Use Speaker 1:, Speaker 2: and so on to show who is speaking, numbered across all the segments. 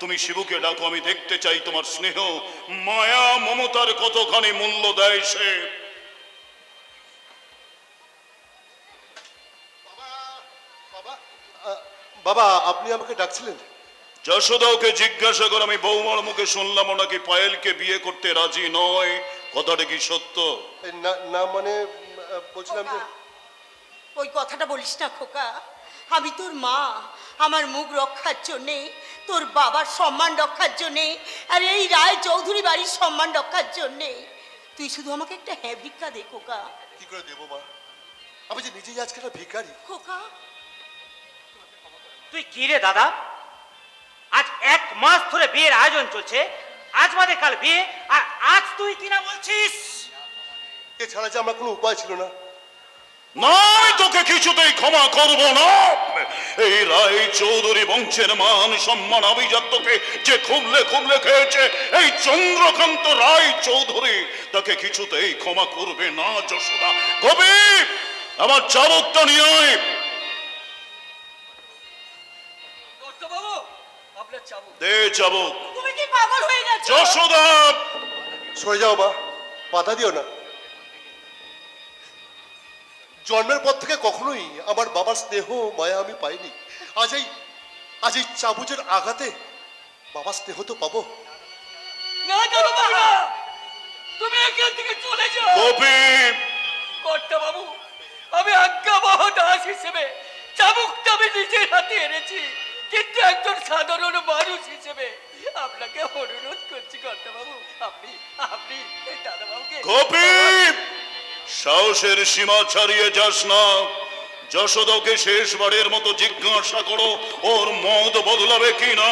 Speaker 1: তুমি শিবুকে ডাকো, আমি দেখতে চাই তোমার স্নেহ মায়া মমতার কতখানি মূল্য দেয় সে।
Speaker 2: বাবা, আপনি আমাকে ডাকছিলেন?
Speaker 1: যশোদা ওকে জিজ্ঞাসা কর, আমি বৌমার মুখে শুনলাম ও নাকি পায়েলকে বিয়ে করতে রাজি নয়, কথাটা কি সত্য?
Speaker 2: না না, মানে বলছিলাম যে
Speaker 3: ওই কথাটা বলিস না খোকা, আমি তোর মা, আমার মুখ রক্ষার জন্যে, তোর বাবার সম্মান রক্ষার জন্যে, আর এই রায় চৌধুরী বাড়ির সম্মান রক্ষার জন্যে তুই শুধু আমাকে একটা হ্যাঁ ভিক্ষা দে খোকা।
Speaker 2: কি করে দেবো মা? আমি যে নিজেই আজকে একটা ভিখারি।
Speaker 3: খোকা
Speaker 4: তুই কি রে দাদা, আজ 1 মাস ধরে বিয়ের আয়োজন চলছে, আজ বাদে কাল বিয়ে, আর আজ তুই কিনা বলছিস?
Speaker 2: এছাড়া যে আমার কোনো উপায় ছিল না।
Speaker 1: নয়, তোকে কিছুতেই ক্ষমা করব না। এই রায় চৌধুরী বংশের মান সম্মান আভিজাত্যকে যে খুবলে খুবলে খেয়েছে এই চন্দ্রকান্ত রায় চৌধুরী, তাকে কিছুতেই ক্ষমা করবে না যশোদা। কবি, আমার চাবুকটা নিয়ে আয়। দে চাবুক।
Speaker 3: তুমি কি পাগল হয়ে গেছো?
Speaker 1: যশোদা,
Speaker 2: সরে যাও মা, বাধা দিও না। জন্মের পর থেকে কখনোই আমার বাবার স্নেহ মায়া আমি পাইনি। আজ এই চাবুকের আঘাতে বাবার স্নেহ তো পাবো।
Speaker 5: না দাদা, তুমি এখান থেকে চলে যাও।
Speaker 1: কবি,
Speaker 5: কর্তা বাবু, আমি আজ্ঞাবহ দাস হিসেবে চাবুকটা আমি নিজের হাতে এনেছি, কিন্তু একজন সাধারণ মানুষ হিসেবে আপনাকে অনুরোধ করছি কর্তা বাবু, আপনি দাদা বাবুকে।
Speaker 1: কবি, সাহসের সীমা ছাড়িয়ে যাস না। যশোদাকে শেষবারের মতো জিজ্ঞাসা করো ওর মত বদলাবে কিনা।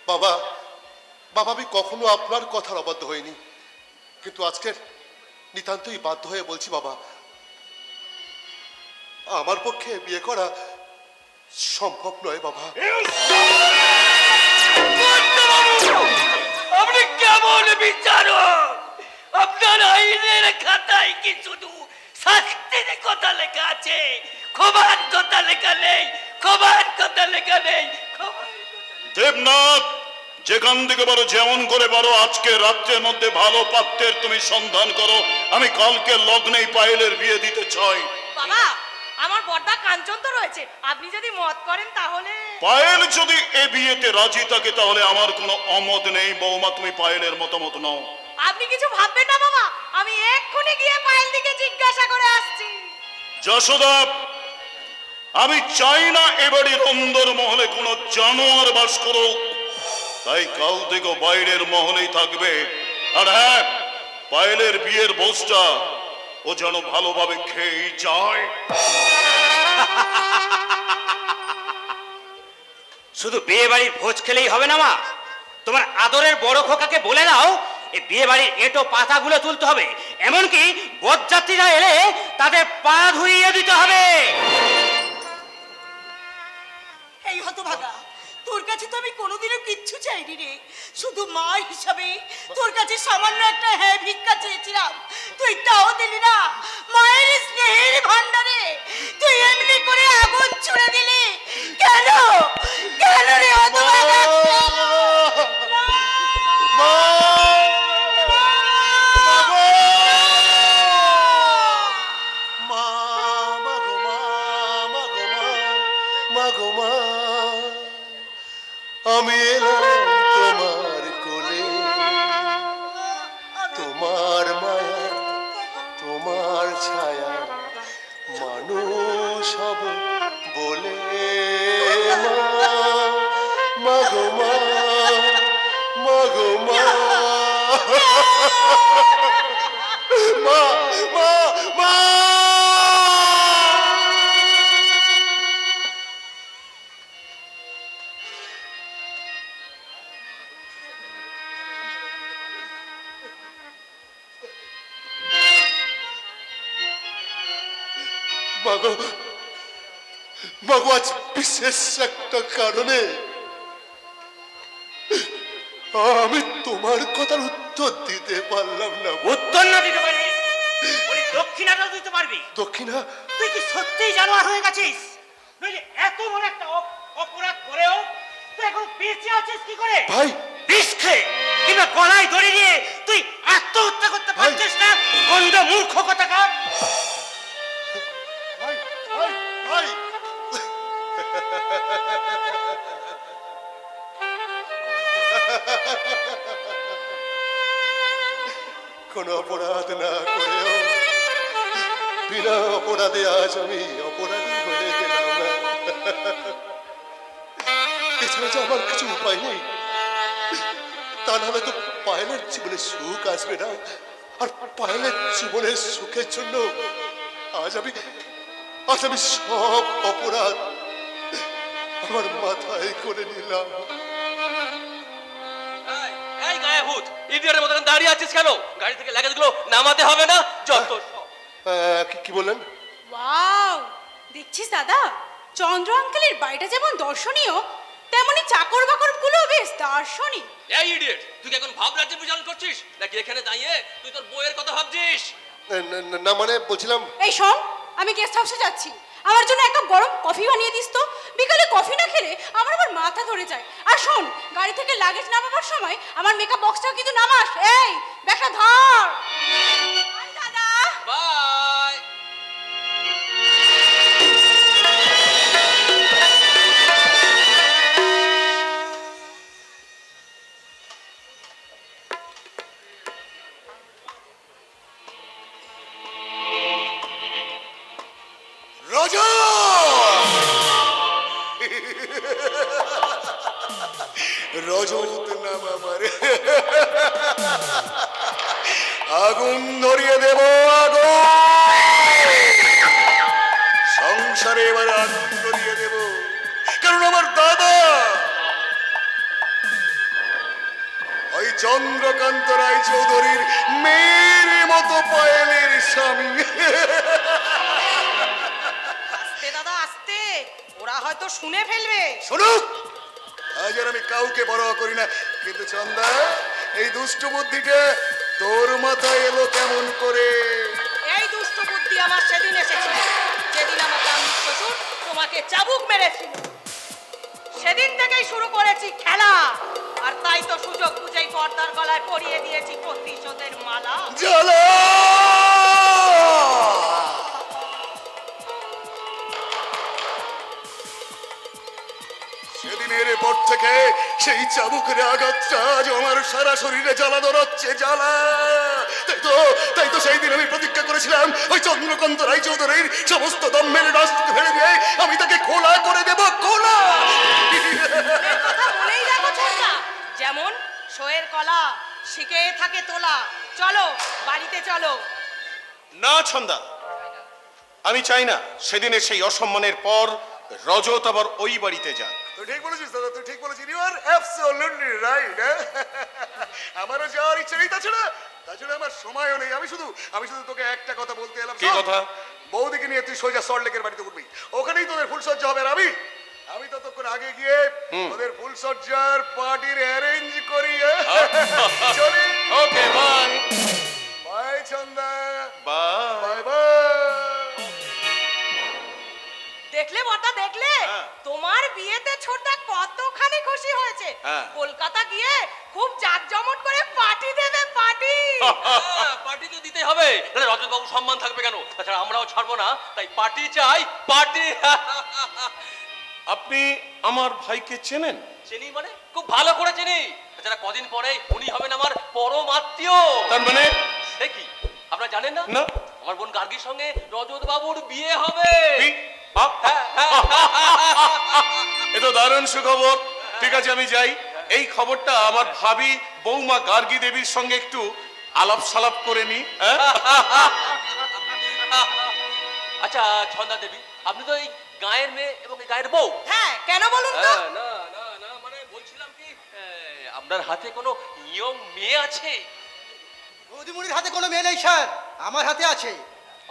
Speaker 2: বাবা, আমি কখনো আপনার কথার অবাধ্য হইনি, কিন্তু আজকের নিতান্তই বাধ্য হয়ে বলছি বাবা, আমার পক্ষে বিয়ে করা সম্ভব নয় বাবা।
Speaker 5: আপনি কেমন বিচারক? আপনার আইনের খাতায় কি শুধু শাস্তির কথা লেখা আছে, ক্ষমার কথা লেখা নেই?
Speaker 1: দেবনাথ, যেখান থেকে পারো যেমন করে পারো আজকে রাত্রের মধ্যে ভালো পাত্রের তুমি সন্ধান করো। আমি কালকে লগ্নেই পায়েলের বিয়ে দিতে চাই।
Speaker 6: বাবা, আমার বড়দা কাঞ্চন তো রয়েছে, আপনি যদি মত করেন তাহলে।
Speaker 1: পায়েল যদি এ বিয়েতে রাজি থাকে তাহলে আমার কোনো অমত নেই। বৌমা, তুমি পায়েলের মতামত নাও।
Speaker 6: আপনি কিছু ভাববেন না বাবা, আমি এক্ষুনি গিয়ে পায়েল দিকে জিজ্ঞাসা করে আসছি।
Speaker 1: যশোদা, আমি চাই না এবাড়ির অন্দর মহলে কোনো জানোয়ার বাস করুক, তাই কাল থেকে বাইরের মহলেই থাকবে। আর হ্যাঁ, পায়েলের বিয়ের ভোজটা ও যেন ভালোভাবে খেয়ে যায়।
Speaker 4: শুধু বিয়ে বাড়ির ভোজ খেলেই হবে না মা, তোমার আদরের বড় খোকাকে বলে দাও এই বিয়ে বাড়ির এটো পাতাগুলো তুলতে হবে, এমনকি বরযাত্রীরা এলে তাদের পা ধুইয়ে দিতে হবে।
Speaker 3: এই হতভাগা, তোর কাছে তো আমি কোনোদিনও কিচ্ছু চাইনি রে, শুধু মা হিসাবে তোর কাছে সামান্য একটা হ্যাঁ ভিক্ষা চেয়েছিলাম, তুই তাও দিলি না। মায়ের স্নেহের ভান্ডারে তুই এমনি করে আগুন ছুড়ে দিলি কেন? কেন রে হতভাগা?
Speaker 2: আমি এলাম তোমার কোলে, তোমার মায়া তোমার ছায়া মানুষ হব বলে। মাগো মা, মাগো মা, মা, মা, মা। মাগো, আজ বিশেষ একটা কারণে আমি তোমার কথার উত্তর দিতে পারলাম না।
Speaker 4: উত্তর না দিতে পারিস, ওই দক্ষিণাটা দিতে পারবি?
Speaker 2: দক্ষিণা?
Speaker 4: তুই কি সত্যিই জানোয়ার হয়ে গেছিস? নইলে এত বড় একটা অপরাধ করেও এখন বেঁচে আছিস কি করে?
Speaker 2: ভাই
Speaker 4: বিষ খেয়ে কিংবা গলায় দড়ি দিয়ে তুই আত্মহত্যা করতে পারছিস না? গন্ধ মূর্খ কোথাকার!
Speaker 2: ভাই ভাই ভাই কোনো অপরাধ না করেও বিনা অপরাধে আজ আমি অপরাধী হয়ে গেলাম। এছাড়া যে আমার কিছু উপায় নেই, তা নাহলে তো পায়েলের জীবনে সুখ আসবে না। আর পায়েলের জীবনের সুখের জন্য আজ আমি সব অপরাধ আমার মাথায় করে নিলাম।
Speaker 5: এই গায়ে ভূত, ইডিয়টের মতন দাঁড়িয়ে আছিস কেন? গাড়ি থেকে লাগেজগুলো নামাতে হবে না? যত
Speaker 2: কি বললেন?
Speaker 6: ওয়াও, দেখছিস দাদা, চন্দ্র আঙ্কেলের বাড়িটা যেমন দর্শনীয়, তেমনি চাকর বাকর গুলো বেশ দার্শনিক।
Speaker 5: এই ইডিয়ট, তুই কি এখন ভাব রাজ্য পরিচালনা করছিস নাকি এখানে দাঁড়িয়ে তুই তোর বইয়ের কথা ভাবছিস?
Speaker 2: না মানে বলছিলাম,
Speaker 6: এই শোন, আমি গেস্ট হাউসে যাচ্ছি, আমার জন্য একটা গরম কফি বানিয়ে দিস তো। বিকালে কফি না খেলে আমার আবার মাথা ধরে যায়। আর শোন, গাড়ি থেকে লাগেজ নামাবার সময় আমার মেকআপ বক্সটাও কিন্তু নামাস। এই ব্যাগটা ধর। বাই দাদা।
Speaker 5: বাই।
Speaker 2: রাজা রজত নাম আমার, আগুন ধরিয়ে দেব আগুন, সংসারে এবার আগুন ধরিয়ে দেব। কারণ আমার দাদা ওই চন্দ্রকান্ত রায়চৌধুরীর মেয়ের মতো পায়েলের স্বামী।
Speaker 6: আস্তে দাদা আস্তে, ওরা হয়তো শুনে ফেলবে।
Speaker 2: শুনুক, আজ আর আমি কাউকে পরোয়া করি না, কিন্তু চন্দা এই দুষ্ট বুদ্ধিটা তোর মাথায় এলো কেমন করে?
Speaker 3: এই দুষ্ট বুদ্ধি আমার সেদিন এসেছিল, যেদিন আমার দামিনী শ্বশুর তোমাকে চাবুক মেরেছিল। সেদিন থেকেই শুরু করেছি খেলা, আর তাই তো সুযোগ বুঝেই পর্দার গলায় পরিয়ে দিয়েছি প্রতিশোধের মালা।
Speaker 2: জ্বালা সেদিনের পর থেকে সেই চাবুকের আঘাতটা আজ আমার সারা শরীরে জ্বালা ধরাচ্ছে, জ্বালা। তাই তো সেই দিন আমি প্রতিজ্ঞা করেছিলাম ওই চন্দ্রকান্ত রায়চৌধুরীর সমস্ত দম মেরে রাস্তাকে ফেলে দিয়ে আমি তাকে খোলা করে দেব, খোলা।
Speaker 3: কথা বলেই দেখো ছোট্টা, যেমন শোয়ের কলা শিখে থাকে তোলা। চলো বাড়িতে চলো।
Speaker 1: না ছন্দা, আমি চাই না সেদিনের সেই অসম্মানের পর রজত আবার ওই বাড়িতে যাক।
Speaker 2: তুই ঠিক বলেছিস দাদা, তুই ঠিক বলেছিস। You are absolutely right. আমারও যাওয়ার ইচ্ছে নেই, তাছাড়া আমার সময়ও নেই। আমি শুধু তোকে একটা কথা বলতে এলাম।
Speaker 1: কি কথা?
Speaker 2: বৌদিকে নিয়ে তুই সোজা সল্টলেকের বাড়িতে উঠবি, ওখানেই তোদের ফুলসজ্জা হবে। আর আমি ততক্ষণ আগে গিয়ে ওদের ফুলসজ্জার পার্টির অ্যারেঞ্জ করি। চলি।
Speaker 1: Okay, bye
Speaker 2: bye Chanda,
Speaker 1: bye.
Speaker 2: Bye bye.
Speaker 3: দেখলে বটা, দেখলে
Speaker 1: হ্যাঁ।
Speaker 3: তোমার বিয়েতে ছোটদা কতখানি খুশি হয়েছে।
Speaker 1: হ্যাঁ।
Speaker 3: কলকাতা গিয়ে খুব জাঁকজমট করে পার্টি দেবে, পার্টি।
Speaker 5: পার্টি তো দিতে হবে, তাহলে রজত বাবু সম্মান থাকবে কেন? তাছাড়া আমরাও ছাড়বো না, তাই পার্টি চাই, পার্টি।
Speaker 1: আপনি আমার ভাইকে চেনেন?
Speaker 5: চিনি মানে খুব ভালো করে চিনি। তাছাড়া কদিন পরে উনি হবেন আমার পরম আত্মীয়।
Speaker 1: তার মানে?
Speaker 5: সে কি, আপনারা জানেন না?
Speaker 1: না।
Speaker 5: আমার বোন গার্গীর সঙ্গে রজত বাবুর বিয়ে হবে।
Speaker 1: এ তো দারুণ সুখবর। ঠিক আছে, আমি যাই। এই খবরটা আমার ভাবি বৌমা গার্গী দেবীর সঙ্গে একটু আলাপ সালাপ করে নি।
Speaker 5: আচ্ছা ছন্দা দেবী, আপনি তো এই গায়ের মেয়ে এবং এই গায়ের বউ।
Speaker 3: হ্যাঁ, কেন বলুন তো?
Speaker 5: না না না, মানে বলছিলাম কি, আপনার হাতে কোনো ইয়ং মেয়ে আছে?
Speaker 7: বৌদিমুনির হাতে কোনো মেয়ে নেই স্যার, আমার হাতে আছে।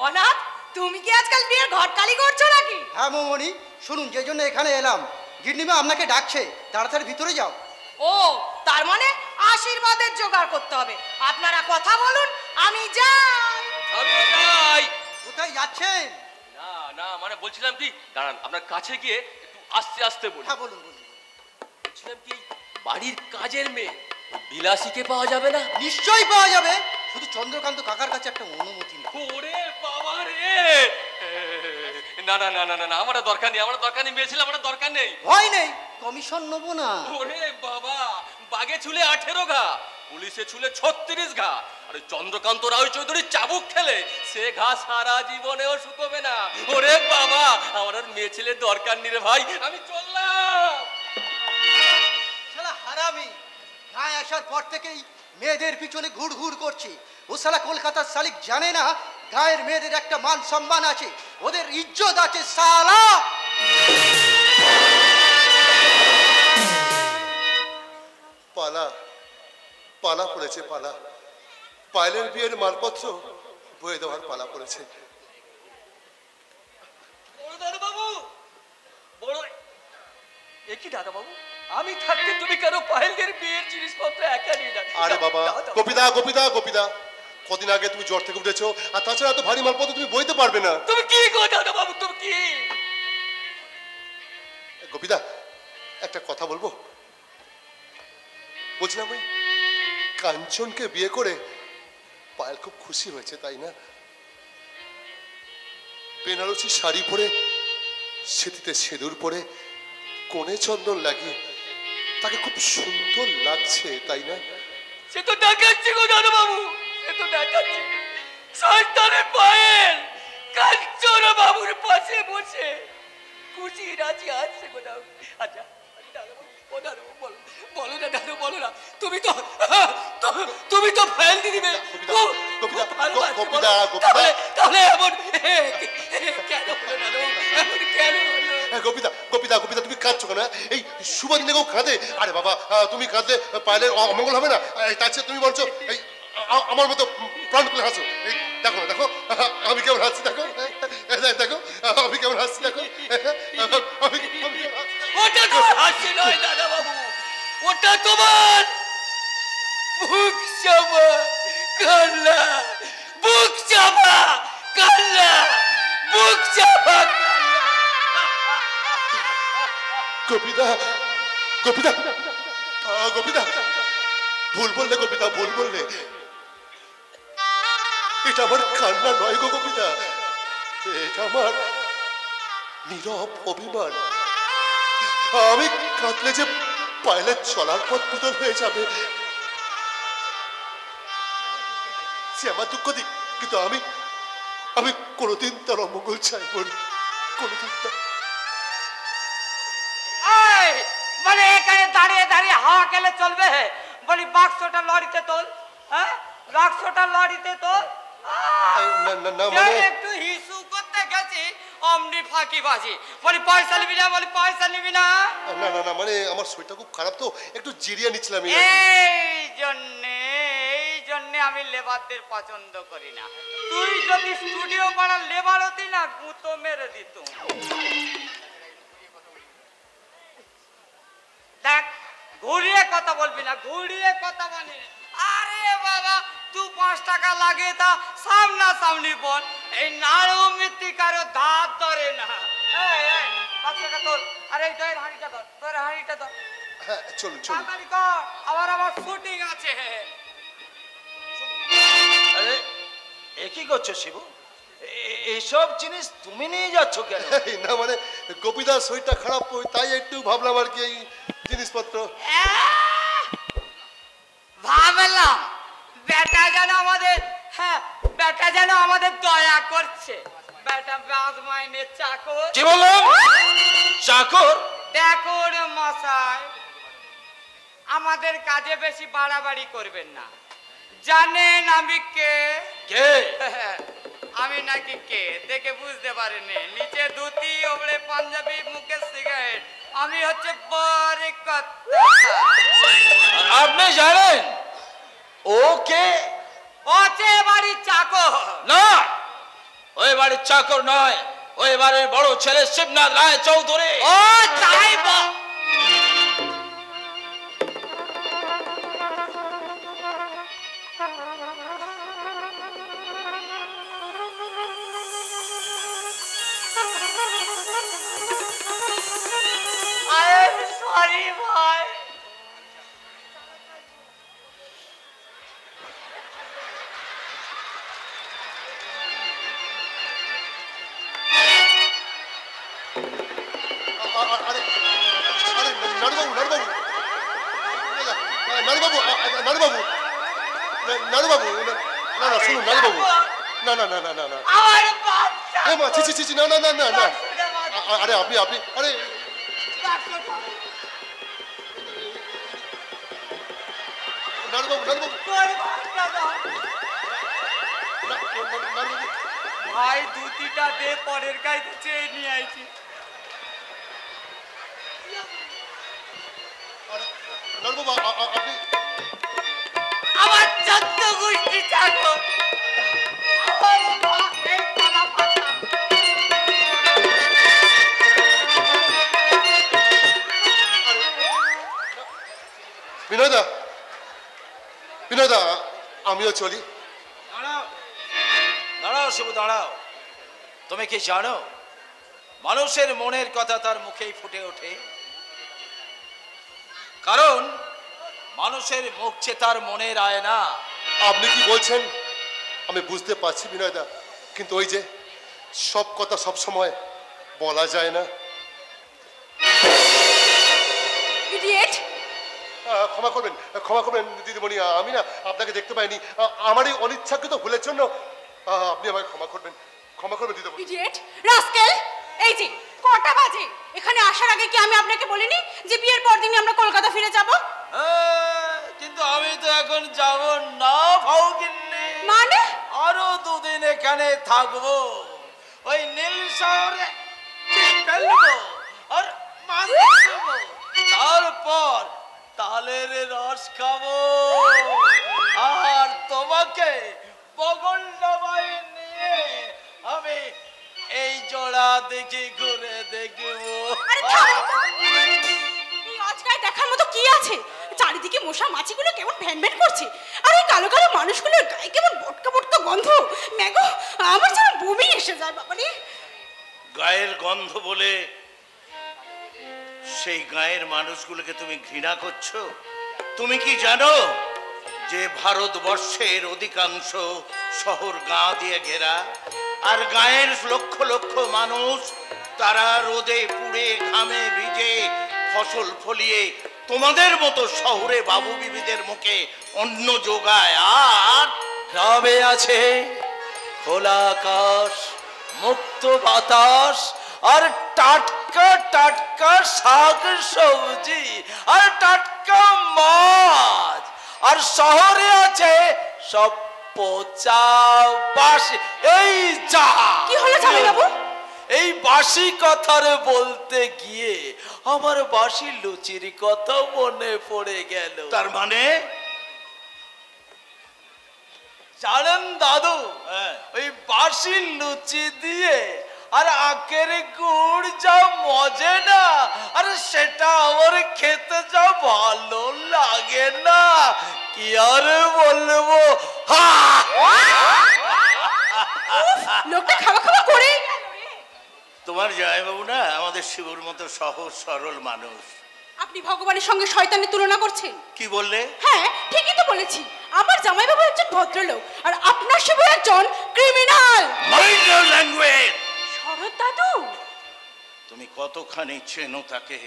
Speaker 3: অনাথ, তুমি কি আজকাল বিয়ের ঘটকালি করছো নাকি?
Speaker 7: হ্যাঁ মৌমনি, শুনুন, যে জন্য এখানে এলাম, গিন্নিমা আপনাকে ডাকছে, তাড়াতাড়ি ভিতরে যাও।
Speaker 3: ও, তার মানে আশীর্বাদের জোগাড় করতে হবে। আপনারা কথা বলুন, আমি যাই।
Speaker 5: আমি যাই।
Speaker 7: কোথায় যাচ্ছেন?
Speaker 5: না না, মানে বলছিলাম কি, দাঁড়ান, আপনার কাছে গিয়ে একটু আস্তে আস্তে বলি।
Speaker 7: হ্যাঁ বলুন বলুন।
Speaker 5: বলছিলাম কি বাড়ির কাজের মেয়ে বিলাসীকে পাওয়া যাবে না?
Speaker 7: নিশ্চয়ই পাওয়া যাবে, শুধু চন্দ্রকান্ত কাকার কাছে একটা অনুমতি নেই।
Speaker 5: ওরে বাবা রে! না না না না না, আমার দরকার নেই, আমার দরকার নেই, মেয়ে ছিল আমার দরকার নেই।
Speaker 7: ভয় নেই, কমিশন নেবো না।
Speaker 5: ওরে বাবা, বাগে ছুলে 18 ঘা, পুলিশে ছুলে 36 ঘা, আর চন্দ্রকান্ত রায় চৌধুরী চাবুক খেলে সে ঘা সারা জীবনেও শুকোবে না। ওরে বাবা, আমার আর মেয়ে ছেলের দরকার নেই রে ভাই, আমি চললাম।
Speaker 7: শালা হারামি, গায়ে আসার পর থেকেই মেয়েদের পিছনে ঘুর ঘুর করছে। ও শালা কলকাতার শালিক জানে না গায়ের মেয়েদের একটা মান সম্মান আছে, ওদের ইজ্জত আছে শালা।
Speaker 2: পালা পালা পড়েছে, পালা। পায়েলের বিয়ের মালপত্র বয়ে দেওয়ার পালা পড়েছে।
Speaker 5: বড় দাদা বাবু, বড় একই দাদা বাবু, আমি থাকতে তুমি কেন পায়েলের বিয়ের জিনিসপত্র একা নিয়ে যাবে?
Speaker 2: আরে বাবা, গোপিদা গোপিদা গোপিদা, কদিন আগে তুমি জ্বর থেকে উঠেছো, আর তাছাড়া এত ভারী মালপত্র তুমি বইতে পারবে না।
Speaker 5: তুমি কি গো দাদা বাবু, তুমি কি?
Speaker 2: গোপিদা, একটা কথা বলবো? বলছিলাম ওই কাঞ্চনকে বিয়ে করে পায়েল খুব খুশি হয়েছে, তাই না? বেনারসি শাড়ি পরে, সেটিতে সিঁদুর পরে, কোণে চন্দন লাগিয়ে তাকে খুব সুন্দর লাগছে, তাই না?
Speaker 5: সে তো দেখাচ্ছি গো দাদা বাবু, সে তো দেখাচ্ছি। শয়তানের পায়েল কাঞ্চন বাবুর পাশে বসে খুশি রাজি আছে গো দাদা। আচ্ছা দাদা বাবু, ও দাদা বাবু, বলো বলো না দাদা, বলো না। তুমি তো ফাইল দিয়ে দিবে। তাহলে এমন কেন হলো দাদা বাবু, এমন কেন হলো?
Speaker 2: গোপিতা গোপিতা গোপিতা, তুমি কাঁদছো কেন? এই শুভ দিনে কেউ কাঁদে? আরে বাবা, তুমি কাঁদলে পায়েলের অমঙ্গল হবে না। তার চেয়ে তুমি বলছো এই আমার মতো প্রাণ খুলে হাসো। এই দেখো না, দেখো আমি কেমন হাসছি, দেখো দেখো আমি কেমন হাসছি, দেখো
Speaker 5: ওটা তোমার হাসি নয় দাদা বাবু, ওটা তোমার বুক চাপা কান্না, বুক চাপা কান্না, বুক চাপা কান্না।
Speaker 2: গোপিতা গোপিতা গোপিতা, ভুল বললে গোপিতা, ভুল বললে। এটা আমার কান্না নয় গো গোপিতা, এটা আমার নীরব অভিমান। আমি কাঁদলে যে পায়েলের চলার পথ বিদল হয়ে যাবে, সে আমার দুঃখ দিক, কিন্তু আমি কোনোদিন তার অমঙ্গল চাইব না, কোনোদিন।
Speaker 4: মানে এখানে দাঁড়িয়ে দাঁড়িয়ে হাওয়া খেলে চলবে? বলি বাক্সটা লরিতে তোল, হ্যাঁ বাক্সটা লরিতে তোল। একটু হিসু করতে গেছি অমনি ফাঁকি বাজি। বলি পয়সা নিবি না, বলি পয়সা নিবি না।
Speaker 2: না না না, মানে আমার শরীরটা খুব খারাপ তো, একটু জিরিয়ে নিচ্ছিলাম।
Speaker 4: এই জন্যে আমি লেবারদের পছন্দ করি না। তুই যদি স্টুডিও পাড়ার লেবার হতি না, গুঁতো মেরে দিত। দেখ, ঘুরিয়ে কথা বলবি না, ঘুরিয়ে কথা বলি। আরে বাবা, তুই 5 টাকা লাগে তা সামনা সামনি বল, এই নাড়ু মিত্তি কারো দাঁত ধরে না। বাচ্চাটা তোর, আরে দই হাঁড়িটা ধর, তোর হাঁড়িটা ধর।
Speaker 2: হ্যাঁ চলুন চলুন।
Speaker 4: আমার শুটিং আছে।
Speaker 8: আরে এ কি করছো শিবু? এইসব জিনিস তুমি নিয়ে যাচ্ছ কেন?
Speaker 2: না মানে গোপীদার শরীরটা খারাপ, তাই একটু ভাবলাম আর কি এই জিনিসপত্র।
Speaker 4: ভাবলাম বেটা যেন আমাদের দয়া করছে। বেটা বাদ মাইনে চাকর।
Speaker 8: কি বললাম? চাকর?
Speaker 4: দেখো রে মশাই, আমাদের কাজে বেশি বাড়াবাড়ি করবেন না। জানেন আমি কে? আমি নাকি কে দেখে বুঝতে পারিনি। নিচে ধুতি, ওপরে পাঞ্জাবি, মুখে সিগারেট। আমি হচ্ছে বরকত।
Speaker 8: আপনি জানেন ও কে?
Speaker 4: ওছে বাড়ির চাকর।
Speaker 8: না, ওই বাড়ির চাকর নয়, ওই বাড়ির বড় ছেলে শিবনাথ রায় চৌধুরী।
Speaker 4: ও তাই সরি ভাই,
Speaker 2: নানুবাবু নানুবাবু নানুবাবু নানুবাবু নানুবাবু না না শুনুন নানুবাবু না না না না না না
Speaker 5: আমার বাচ্চা
Speaker 2: এ মা ছি ছি ছি না না না না না আরে আপনি আপনি আরে নানুবাবু নানুবাবু নানুবাবু
Speaker 5: ভাই দুটিটা দে পরের গাইতে চেয়ে নিয়ে আইছি
Speaker 2: নানুবাবু আপনি
Speaker 5: আমার 14 গোষ্ঠী চাকর আমার বাপের পালা পাতা
Speaker 2: বিনয়দা বিনয়দা আমিও চলি।
Speaker 8: দাঁড়াও দাঁড়াও শিবু দাঁড়াও। তুমি কি জানো মানুষের মনের কথা তার মুখেই ফুটে ওঠে? কারণ মানুষের মুখ যে তার মনের আয়না।
Speaker 2: আপনি কি বলছেন আমি বুঝতে পারছি বিনয়দা, কিন্তু ওই যে সব কথা সব সময় বলা যায় না।
Speaker 6: ইডিয়েট!
Speaker 2: ক্ষমা করবেন দিদিমণি, আমি না আপনাকে দেখতে পাইনি। আমার এই অনিচ্ছাকৃত ভুলের জন্য আপনি আমাকে ক্ষমা করবেন দিদিমণি।
Speaker 6: Idiot rascal! এই যে কটা বাজে? এখানে আসার আগে কি আমি আপনাকে বলিনি যে বিয়ের পর দিনই আমরা কলকাতা ফিরে যাব?
Speaker 8: কিন্তু আমি তো এখন যাব না ভাউগিন্নি।
Speaker 6: মানে?
Speaker 8: আরো 2 দিন এখানে থাকবো, ওই নীল শহরে ফেলবো আর মানবো, তারপর তালের রস খাবো আর তোমাকে বগল ডাবায় নিয়ে আমি এই জোড়া দেখি ঘুরে দেখবো।
Speaker 6: আরে থামো তো! এই অজগায় দেখার মতো কি আছে? চারিদিকে মশা মাছিগুলো কেমন ভ্যানভ্যান করছে, আর ওই কালো কালো মানুষগুলোর গায়ে কেমন বটকা বটকা গন্ধ। ম্যাগো, আমার যেন বমি এসে যায় বাবারে।
Speaker 1: গায়ের গন্ধ বলে সেই গায়ের মানুষগুলোকে তুমি ঘৃণা করছো? তুমি কি জানো যে ভারতবর্ষের অধিকাংশ শহর গাঁ দিয়ে ঘেরা, আর গায়ের লক্ষ লক্ষ মানুষ তারা রোদে পুড়ে ঘামে ভিজে ফসল ফলিয়ে তোমাদের মতো শহরে বাবু বিবিদের মুখে অন্ন যোগায়। আর
Speaker 8: গ্রামে আছে খোলা আকাশ, মুক্ত বাতাস আর টাটকা টাটকা শাক সবজি আর টাটকা মাছ, আর শহরে আছে সব পচা বাসি। এই যা
Speaker 6: কি হলো জামাই বাবু?
Speaker 8: এই বাসি কথারে বলতে গিয়ে আমার বাসি লুচির কথা মনে পড়ে গেল।
Speaker 1: তার মানে
Speaker 8: জানেন দাদু, ওই বাসি লুচি দিয়ে আর আখের গুড় যা মজে না, আর সেটা আমার খেতে যা ভালো লাগে না, কি আর বলবো।
Speaker 6: লোকটা খাওয়া খাওয়া করেই গেল রে।
Speaker 1: তোমার জামাইবাবু না আমাদের শিবুর মতো সহজ সরল মানুষ।
Speaker 6: আপনি ভগবানের সঙ্গে শয়তানের তুলনা করছেন?
Speaker 1: কি বললে?
Speaker 6: হ্যাঁ, ঠিকই তো বলেছি। আমার জামাইবাবু একজন ভদ্রলোক, আর আপনার শিবু একজন criminal.
Speaker 1: Mind your language.
Speaker 6: Sarat দাদু,
Speaker 1: তুমি কতখানি চেনো তাকে,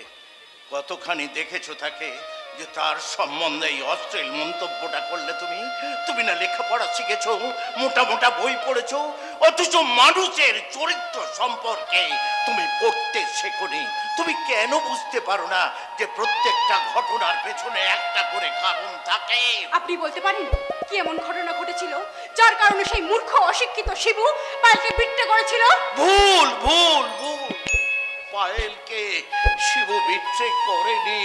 Speaker 1: কতখানি দেখেছো তাকে, যে তার সম্বন্ধে এই অশ্লীল মন্তব্যটা করলে? তুমি না লেখাপড়া শিখেছো, মোটা মোটা বই পড়েছো, অথচ মানুষের চরিত্র সম্পর্কে তুমি পড়তে শেখোনি। তুমি কেন বুঝতে পারো না যে প্রত্যেকটা ঘটনার পেছনে একটা করে কারণ থাকে?
Speaker 6: আপনি বলতে পারেন কি এমন ঘটনা ঘটেছিল যার কারণে সেই মূর্খ অশিক্ষিত শিবু পায়েলকে বিট্টে করেছিল?
Speaker 1: ভুল ভুল ভুল। পায়েলকে শিবু বিট্রে করেনি,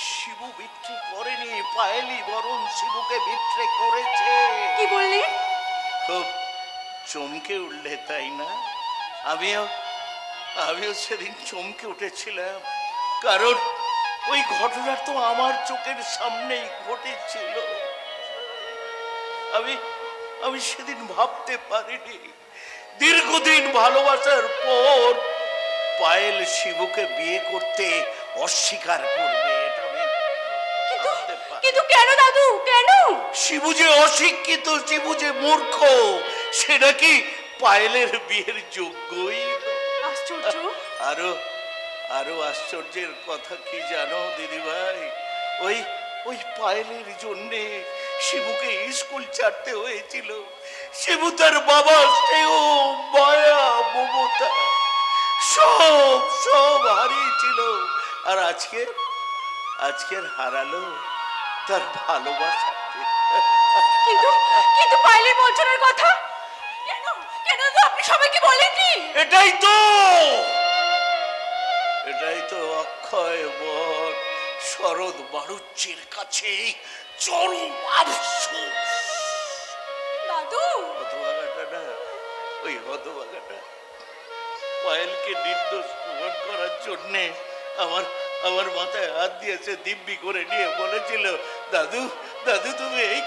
Speaker 1: শিবু বিট্রে করেনি, পায়েলই বরং শিবুকে বিট্রে করেছে।
Speaker 6: কি বললেন?
Speaker 1: খুব চমকে উঠলে তাই না? আমিও সেদিন চমকে উঠেছিলাম, কারণ ওই ঘটনা তো আমার চোখের সামনেই ঘটেছিল। আমি সেদিন ভাবতে পারিনি দীর্ঘদিন ভালোবাসার পর পায়েল শিবুকে বিয়ে করতে অস্বীকার করবে। এটা আমি
Speaker 6: কিন্তু কেন দাদু, কেন?
Speaker 1: শিবু যে অশিক্ষিত, শিবু যে মূর্খ, সে নাকি পায়েলের বিয়ের যোগ্যই।
Speaker 6: আশ্চর্য।
Speaker 1: আরো আশ্চর্যের কথা কি জানো দিদিভাই, ওই ওই পায়েলের জন্যে শিবুকে স্কুল ছাড়তে হয়েছিল। শিবু তার বাবা স্নেহ, মায়া, মমতা সব সব হারিয়েছিল, আর আজকের হারালো তার ভালোবাসাকে।
Speaker 6: কিন্তু কিন্তু পাইলের বঞ্চনার কথা কেন কেন তো আপনি সবাইকে বলেননি?
Speaker 1: এটাই তো অক্ষয় বর শরৎ বাড়ুজ্যের কাছে চরম আফসোস।
Speaker 6: দাদু,
Speaker 1: হতভাগাটা না, ওই হতভাগাটা পায়েলকে নির্দোষ প্রমাণ করার জন্যে আমার মাথায় হাত দিয়েছে, দিব্যি করে নিয়ে বলেছিল, দাদু দাদু তুমি এই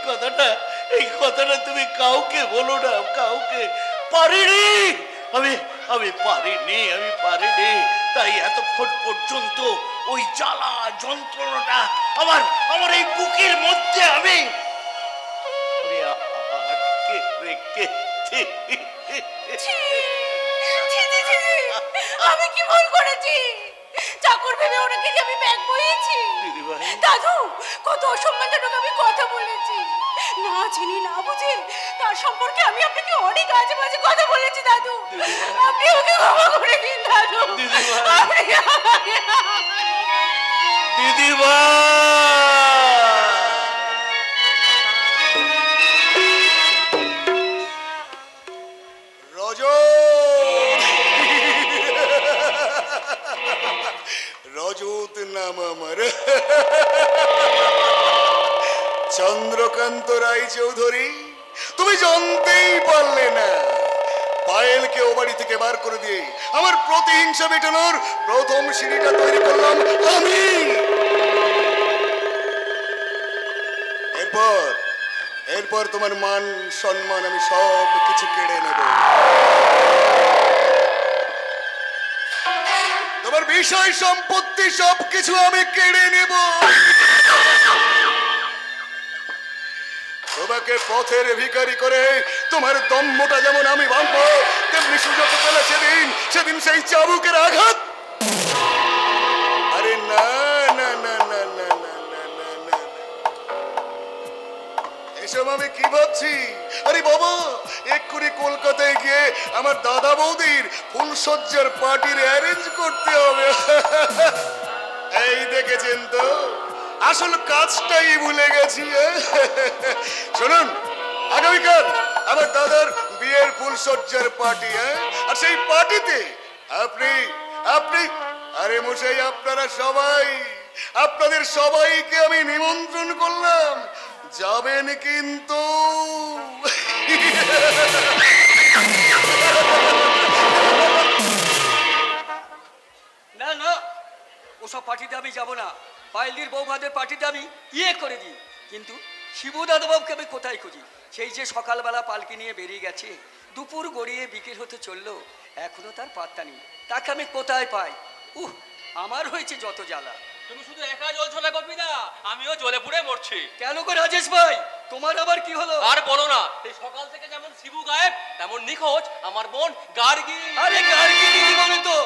Speaker 1: কথাটা তুমি কাউকে বলো না, কাউকে। পারিনি, আমি পারিনি, তাই এতক্ষণ পর্যন্ত ওই জ্বালা যন্ত্রণাটা আমার এই বুকের মধ্যে আমি আটকে রেখেছি।
Speaker 6: আমি কি ভুল করেছি? চাকর ভেবে ওনাকে যে আমি ব্যাগ বইয়েছি। দাদু, কত অসম্মানজনক আমি কথা বলেছি, না চিনি না বুঝি তার সম্পর্কে আমি আপনাকে অনেক আজে বাজে কথা বলেছি। দাদু, আপনি ওকে ক্ষমা করে দিন। দাদু,
Speaker 1: দিদিভাই
Speaker 2: রজত নাম আমার, চন্দ্রকান্ত রায় চৌধুরী। তুমি জানতেই পারলে না, পায়েলকে ও বাড়ি থেকে বার করে দিয়ে আমার প্রতিহিংসা মেটানোর প্রথম সিঁড়িটা তৈরি করলাম আমি। এরপর তোমার মান সম্মান আমি সব কিছু কেড়ে নেব, তোমার বিষয় সম্পত্তি সবকিছু আমি কেড়ে নেব, তোমাকে পথের ভিখারি করে তোমার দম্ভটা যেমন আমি ভাঙবো, তেমনি সুযোগ পেলে সেদিন সেই চাবুকের আঘাত। আরে না না না না না না না না না, এসব আমি কি ভাবছি? আরে বাবা, এক্ষুনি কলকাতায় গিয়ে আমার দাদা বৌদির ফুলসজ্জার পার্টির অ্যারেঞ্জ করতে হবে। এই দেখেছেন তো, আসল কাজটাই ভুলে গেছি। শুনুন, আগামীকাল আমার দাদার বিয়ের ফুলসজ্জার পার্টি, আর সেই পার্টিতে আপনি আরে মশাই, আপনাদের সবাইকে আমি নিমন্ত্রণ করলাম, যাবেন কিন্তু।
Speaker 5: না না, ওসব পার্টিতে আমি যাব না। পায়েলদির বউ ভাতের পার্টিতে আমি করে দিই, কিন্তু শিবু দাদাবাবুকে আমি কোথায় খুঁজি? সেই যে সকালবেলা পালকি নিয়ে বেরিয়ে গেছে, দুপুর গড়িয়ে বিকেল হতে চললো, এখনো তার পাত্তা নেই। তাকে আমি কোথায় পাই? আমার হয়েছে যত জ্বালা।
Speaker 9: তুমি শুধু একা জ্বলছো না গোপীদা, আমিও জ্বলে পুড়ে মরছি।
Speaker 5: কেন গো রাজেশ ভাই, তোমার আবার কি হলো?
Speaker 9: আর বলো না, এই সকাল থেকে যেমন শিবু গায়েব তেমন নিখোঁজ আমার বোন গার্গী।
Speaker 5: আরে গার্গী দিদি বলে তো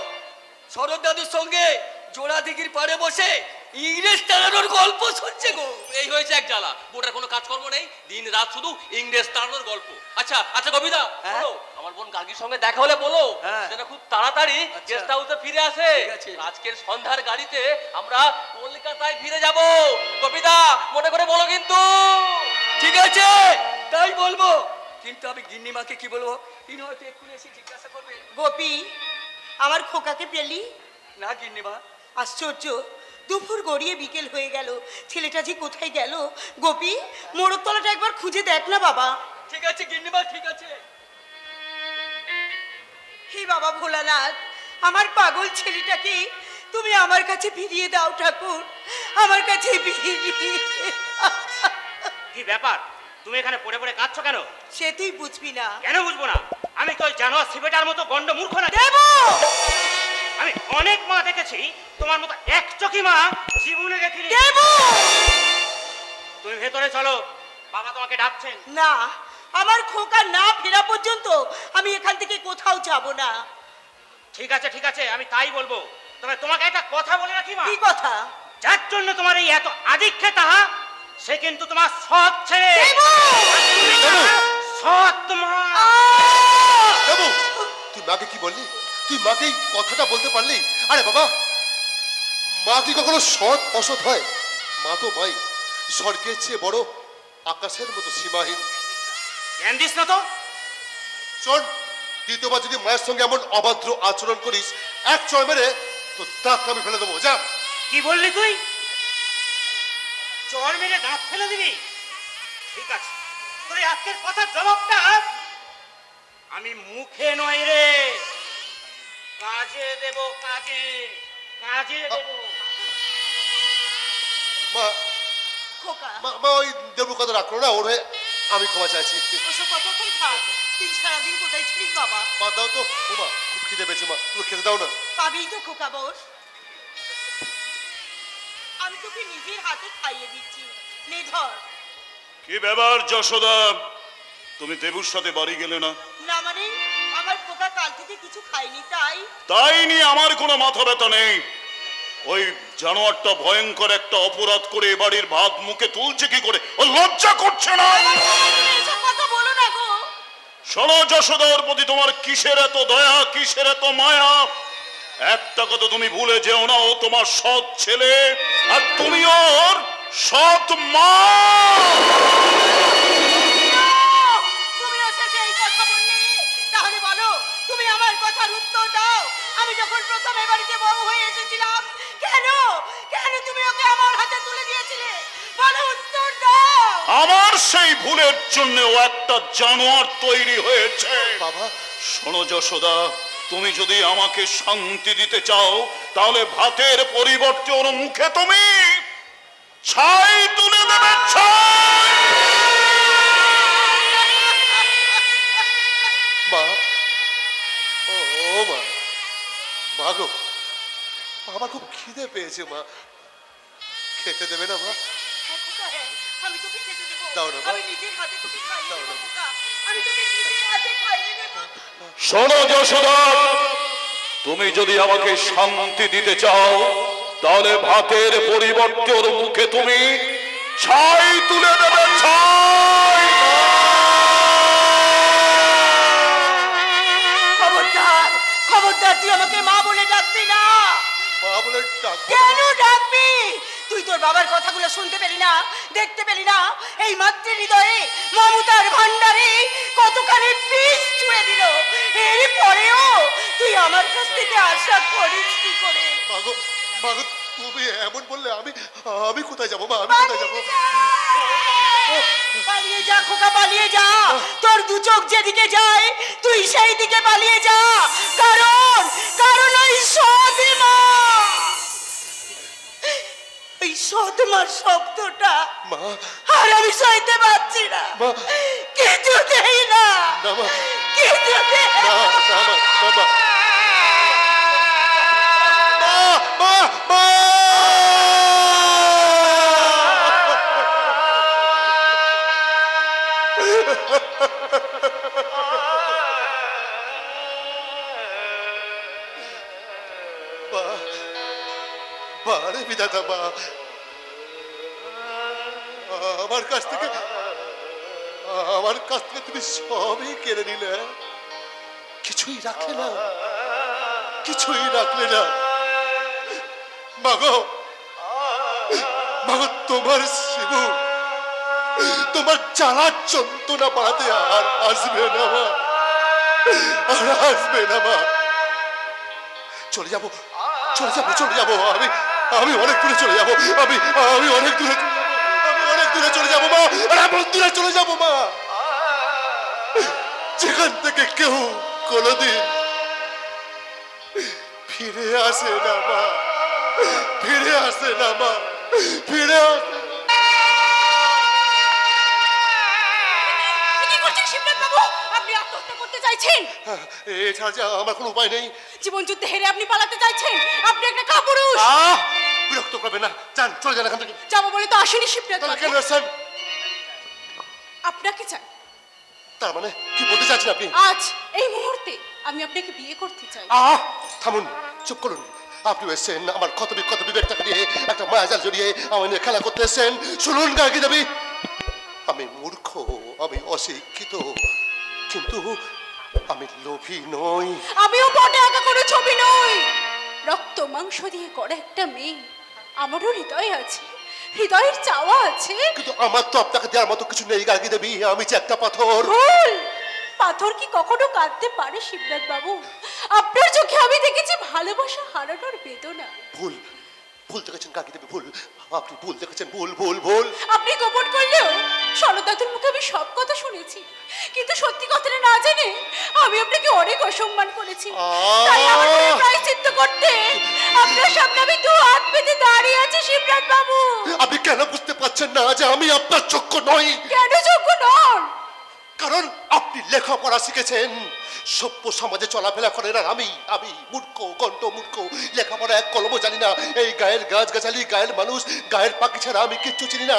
Speaker 5: শরৎ দাদুর সঙ্গে জোড়া দিঘির পাড়ে বসে ইংরেজ তাড়ানোর গল্প শুনছে গো।
Speaker 9: এই হয়েছে এক জ্বালা, বোনের কোনো কাজকর্ম নেই, দিন রাত শুধু ইংরেজ তাড়ানোর গল্প। আচ্ছা গোপীদা, আমার বোন গার্গীর সঙ্গে দেখা হলে বলো যেন খুব তাড়াতাড়ি গেস্ট হাউসে ফিরে আসে। আজকের সন্ধ্যার গাড়িতে আমরা কলকাতায় ফিরে যাব। গোপীদা, মনে করে বলো কিন্তু।
Speaker 5: ঠিক আছে, তাই বলবো, কিন্তু আমি গিন্নিমাকে কি বলবো? তিনি হয়তো এক্ষুনি এসে জিজ্ঞাসা করবে,
Speaker 3: গোপী, আমার খোকাকে পেলি?
Speaker 5: না গিন্নিমা।
Speaker 3: আশ্চর্য, দুপুর গড়িয়ে বিকেল হয়ে গেল, ছেলেটা যে কোথায় গেল? গোপী, মোড়র তলাটা একবার খুঁজে দেখ না বাবা।
Speaker 5: ঠিক আছে গিন্নিমা, ঠিক আছে।
Speaker 3: হে বাবা ভোলানাথ, আমার পাগল ছেলেটাকে তুমি আমার কাছে ফিরিয়ে দাও ঠাকুর, আমার কাছে ফিরিয়ে।
Speaker 4: কি ব্যাপার, তুমি এখানে পড়ে পড়ে কাঁদছো কেন?
Speaker 3: সে তুই বুঝবি না।
Speaker 4: কেন বুঝবো না? আমি তো জানোয়ার সিবেটার মতো গন্ড মূর্খ না।
Speaker 3: দেব,
Speaker 4: আমি অনেক মা দেখেছি, তোমার মতো এক চোখি মা জীবনে দেখিনি।
Speaker 3: দেব,
Speaker 4: তুমি ভেতরে চলো, বাবা তোমাকে ডাকছেন।
Speaker 3: না, আমার খোকা না ফেরা পর্যন্ত আমি এখান থেকে কোথাও যাব না।
Speaker 4: ঠিক আছে, আমি তাই বলবো। তবে তোমাকে একটা কথা বলে রাখি মা।
Speaker 3: কি কথা?
Speaker 4: যার জন্য তোমার এই এত আদিক্ষেতা, সে কিন্তু তোমার সৎ ছেলে। সৎ মা।
Speaker 2: দেবু, তুই মাকে কি বললি? তুই মাকে এই কথাটা বলতে পারলি? আরে বাবা, মা কি কখনো সৎ অসৎ হয়? মা তো মাই, স্বর্গের চেয়ে বড়, আকাশের মতো সীমাহীন।
Speaker 4: জ্ঞান দিস না তো।
Speaker 2: শোন, দ্বিতীয়বার যদি মায়ের সঙ্গে এমন অভদ্র আচরণ করিস, এক চড় মেরে তো দাঁত আমি ফেলে দেবো। যা।
Speaker 4: কি বললি তুই? চড় মেরে দাঁত ফেলে দিবি? ঠিক আছে, তোর আজকের কথার জবাবটা আমি মুখে নয় রে, কাজে দেব। কাজে কাজে দেব।
Speaker 2: মা,
Speaker 3: খোকা,
Speaker 2: মা ওই দেবুর কথা রাখলো না, ওর হয়ে আমি ক্ষমা চাইছি।
Speaker 3: ওসব কথা এখন থাক। তুই সারাদিন কোথায় ছিলিস বাবা?
Speaker 2: মা দাও তো। ও মা, খুব খিদে পেয়েছে মা, তুই খেতে দাও না।
Speaker 3: পাবি তো খোকা, বস। আমি তোকে নিজের হাতে খাইয়ে দিচ্ছি, নে ধর।
Speaker 1: কি ব্যাপার যশোদা, তুমি দেবুর সাথে বাড়ি গেলে না?
Speaker 3: না মানে, আমার খোকা কাল থেকে কিছু খায়নি তাই।
Speaker 1: তাই নিয়ে আমার কোনো মাথা ব্যথা নেই। ওই জানোয়ারটা ভয়ঙ্কর একটা অপরাধ করে এ বাড়ির ভাত মুখে তুলছে কি করে? ও লজ্জা করছে না?
Speaker 3: তুমি এসব কথা বলো না গো।
Speaker 1: শোনো যশোদার প্রতি তোমার কিসের এত দয়া, কিসের এত মায়া? একটা কথা তুমি ভুলে যেও না, ও তোমার সৎ ছেলে আর তুমি ওর সৎ মা।
Speaker 3: তুমি ওর সাথে এই কথা বললে? তাহলে বলো, তুমি আমার কথার উত্তর দাও। আমি যখন প্রথম এ বাড়িতে বউ হয়ে এসেছিলাম, কেন কেন তুমি ওকে আমার হাতে তুলে দিয়েছিলে? বলো, উত্তর দাও।
Speaker 1: আমার সেই ভুলের জন্য ও একটা জানোয়ার তৈরি হয়েছে।
Speaker 2: বাবা,
Speaker 1: শোনো যশোদা, তুমি যদি আমাকে শান্তি দিতে চাও, তাহলে ভাতের পরিবর্তে ওর মুখে তুমি ছাই তুলে দেবে। ছাই।
Speaker 2: মা, ও মা, মা গো, আমার খুব খিদে পেয়েছে মা, খেতে দেবে না মা?
Speaker 3: হ্যাঁ খোকা, হ্যাঁ, আমি তোকে খেতে দেবো।
Speaker 2: দাও না, মা।
Speaker 3: আমি নিজের হাতে তোকে খাইয়ে
Speaker 2: দাও
Speaker 3: দেবো
Speaker 2: না।
Speaker 3: খোকা। আমি তোকে নিজের হাতে খাইয়ে দেবো।
Speaker 1: শোনো যশোদা, তুমি যদি আমাকে শান্তি দিতে চাও, তাহলে ভাতের পরিবর্তে ওর মুখে তুমি ছাই তুলে দেবে। ছাই।
Speaker 3: খবরদার, খবরদার, তুই আমাকে মা বলে ডাকবি না।
Speaker 2: মা বলে ডাকবো?
Speaker 3: কেন ডাকবি? তুই তোর বাবার কথাগুলো শুনতে পেলি না, দেখতে পেলি না? এই মাতৃ হৃদয়ে মমতার ভান্ডারে কতখানি বীজ ছুঁড়ে দিল। এরপরেও তুই আমার কাছ থেকে আশা করিস কি করে?
Speaker 2: মাগো, মাগো, তুমি এমন বললে আমি কোথায় যাবো মা? আমি কোথায় যাবো?
Speaker 3: পালিয়ে যা খোকা, পালিয়ে যা। তোর দু চোখ যেদিকে যায় তুই সেই দিকে পালিয়ে যা। কারণ কারণ ওই সৎমা, ওই সৎমার শব্দটা
Speaker 2: মা,
Speaker 3: আর আমি সইতে পারছি না।
Speaker 2: মা।
Speaker 3: কিছুতেই না,
Speaker 2: না মা,
Speaker 3: কিছুতেই
Speaker 2: না,
Speaker 3: না।
Speaker 2: না মা, না মা। মা, মা, মা, বারে বিধাতা মা, আমার কাছ থেকে তুমি সবই কেড়ে নিলে, কিছুই রাখলে না, কিছুই রাখলে না। মাগো, মাগো, তোমার শিবু, তোমার জ্বালার যন্ত্রণা বাড়াতে আর আসবে না মা, আর আসবে না মা। চলে যাবো, চলে যাবো, চলে যাবো। আমি অনেক দূরে চলে যাবো। আমি অনেক দূরে, আমি অনেক দূরে চলে যাবো মা, আর এমন দূরে চলে যাবো মা, যেখান থেকে কেউ কোনোদিন ফিরে আসে না মা, ফিরে আসে না মা, ফিরে আসে।
Speaker 6: কি করছেন শিবনাথ বাবু? আপনি আত্মহত্যা করতে চাইছেন?
Speaker 2: এছাড়া যে আমার কোনো উপায় নেই।
Speaker 6: জীবন যুদ্ধে হেরে আপনি পালাতে চাইছেন? আপনি একটা কাপুরুষ।
Speaker 2: বিরক্ত করবে না, যান, চলে যান এখান থেকে।
Speaker 6: যাবো বলে তো আসেনি শিবনাথ
Speaker 2: তাহলে
Speaker 6: বাবু।
Speaker 2: কেন আসছেন?
Speaker 6: আপনাকে চাই।
Speaker 2: তার মানে কি বলতে চাচ্ছেন আপনি?
Speaker 6: আজ এই মুহূর্তে আমি আপনাকে বিয়ে করতে চাই।
Speaker 2: থামুন, চুপ করুন। আপনি এসেছেন আমার ক্ষত বিবেকটাকে নিয়ে একটা মায়াজাল জড়িয়ে আমার নিয়ে খেলা করতে এসেছেন। শুনুন গার্গী দেবী, আমি মূর্খ, আমি অশিক্ষিত, কিন্তু আমি লোভী নই।
Speaker 6: আমিও বটে আঁকা কোনো ছবি নই, রক্ত মাংস দিয়ে করা একটা মেয়ে। আমারও হৃদয় আছে, হৃদয়ের চাওয়া আছে,
Speaker 2: কিন্তু আমার তো আপনাকে দেওয়ার মতো কিছু নেই গার্গী দেবী। আমি যে একটা পাথর।
Speaker 6: ভুল। পাথর কি কখনো কাঁদতে পারে শিবনাথ বাবু? আপনার চোখে আমি দেখেছি ভালোবাসা হারানোর বেদনা।
Speaker 2: ভুল, ভুল দেখেছেন গার্গী দেবী, ভুল। আপনি ভুল দেখেছেন, ভুল ভুল ভুল।
Speaker 6: আপনি গোপন করলেও শরদাতুর মুখে আমি সব কথা শুনেছি, কিন্তু সত্যি কথাটা না জেনে আমি আপনাকে অনেক অসম্মান করেছি। তাই আমার মনে প্রায়শ্চিত্ত করতে আপনার সামনে আমি দু হাত পেতে দাঁড়িয়ে আছি শিবনাথ বাবু।
Speaker 2: আপনি কেন বুঝতে পারছেন না যে আমি আপনার যোগ্য নই?
Speaker 6: কেন যোগ্য নন?
Speaker 2: কারণ আপনি লেখাপড়া শিখেছেন, সভ্য সমাজে চলাফেরা করেন, আর আমি মূর্খ, কণ্ঠ মূর্খ, লেখাপড়া এক কলমও জানি না। এই গায়ের গাছগাছালি, গায়ের মানুষ, গায়ের পাখি ছাড়া আমি কিচ্ছু চিনি না।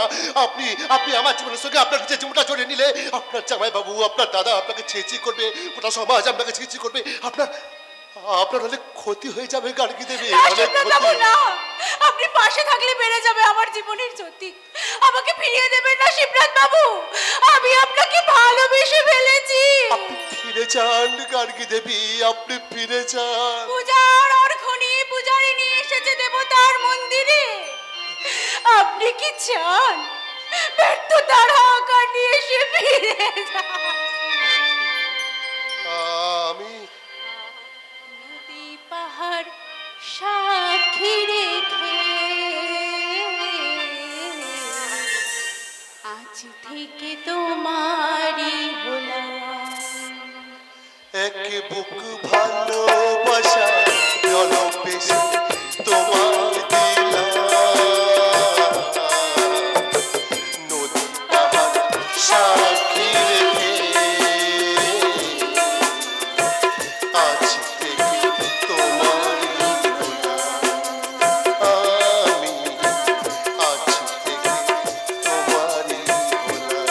Speaker 2: আপনি আমার জীবনের সঙ্গে আপনার নিজের জীবনটা জড়িয়ে নিলে আপনার জামাই বাবু, আপনার দাদা আপনাকে ছিঁচি করবে, গোটা সমাজ আপনাকে ছিঁচি করবে। আপনার অনেক ক্ষতি হয়ে যাবে গার্গী দেবী, অনেক ক্ষতি।
Speaker 6: না, আপনি পাশে থাকলে বেড়ে যাবে আমার জীবনের জ্যোতি। আমাকে ফিরিয়ে দেবেন না শিবনাথ বাবু, আমি আপনাকে ভালোবেসে ফেলেছি।
Speaker 2: আপনি ফিরে যান গার্গী দেবী, আপনি ফিরে যান।
Speaker 6: পূজার অর্ঘ্য পূজারি নিয়ে এসেছে দেবতার মন্দিরে। আপনি কি চান ব্যর্থতার হাহাকার নিয়ে এসে ফিরে যান?
Speaker 2: আমি
Speaker 6: নদী পাহাড় সাক্ষী রেখে আজ থেকে তোমারই হলাম।
Speaker 2: এক বুক ভালোবাসা জলবেশে তোমার দিলাম, নদী পাহাড় সাক্ষী রেখে আজ থেকে তোমারই হলাম, আমি আজ থেকে তোমারই হলাম।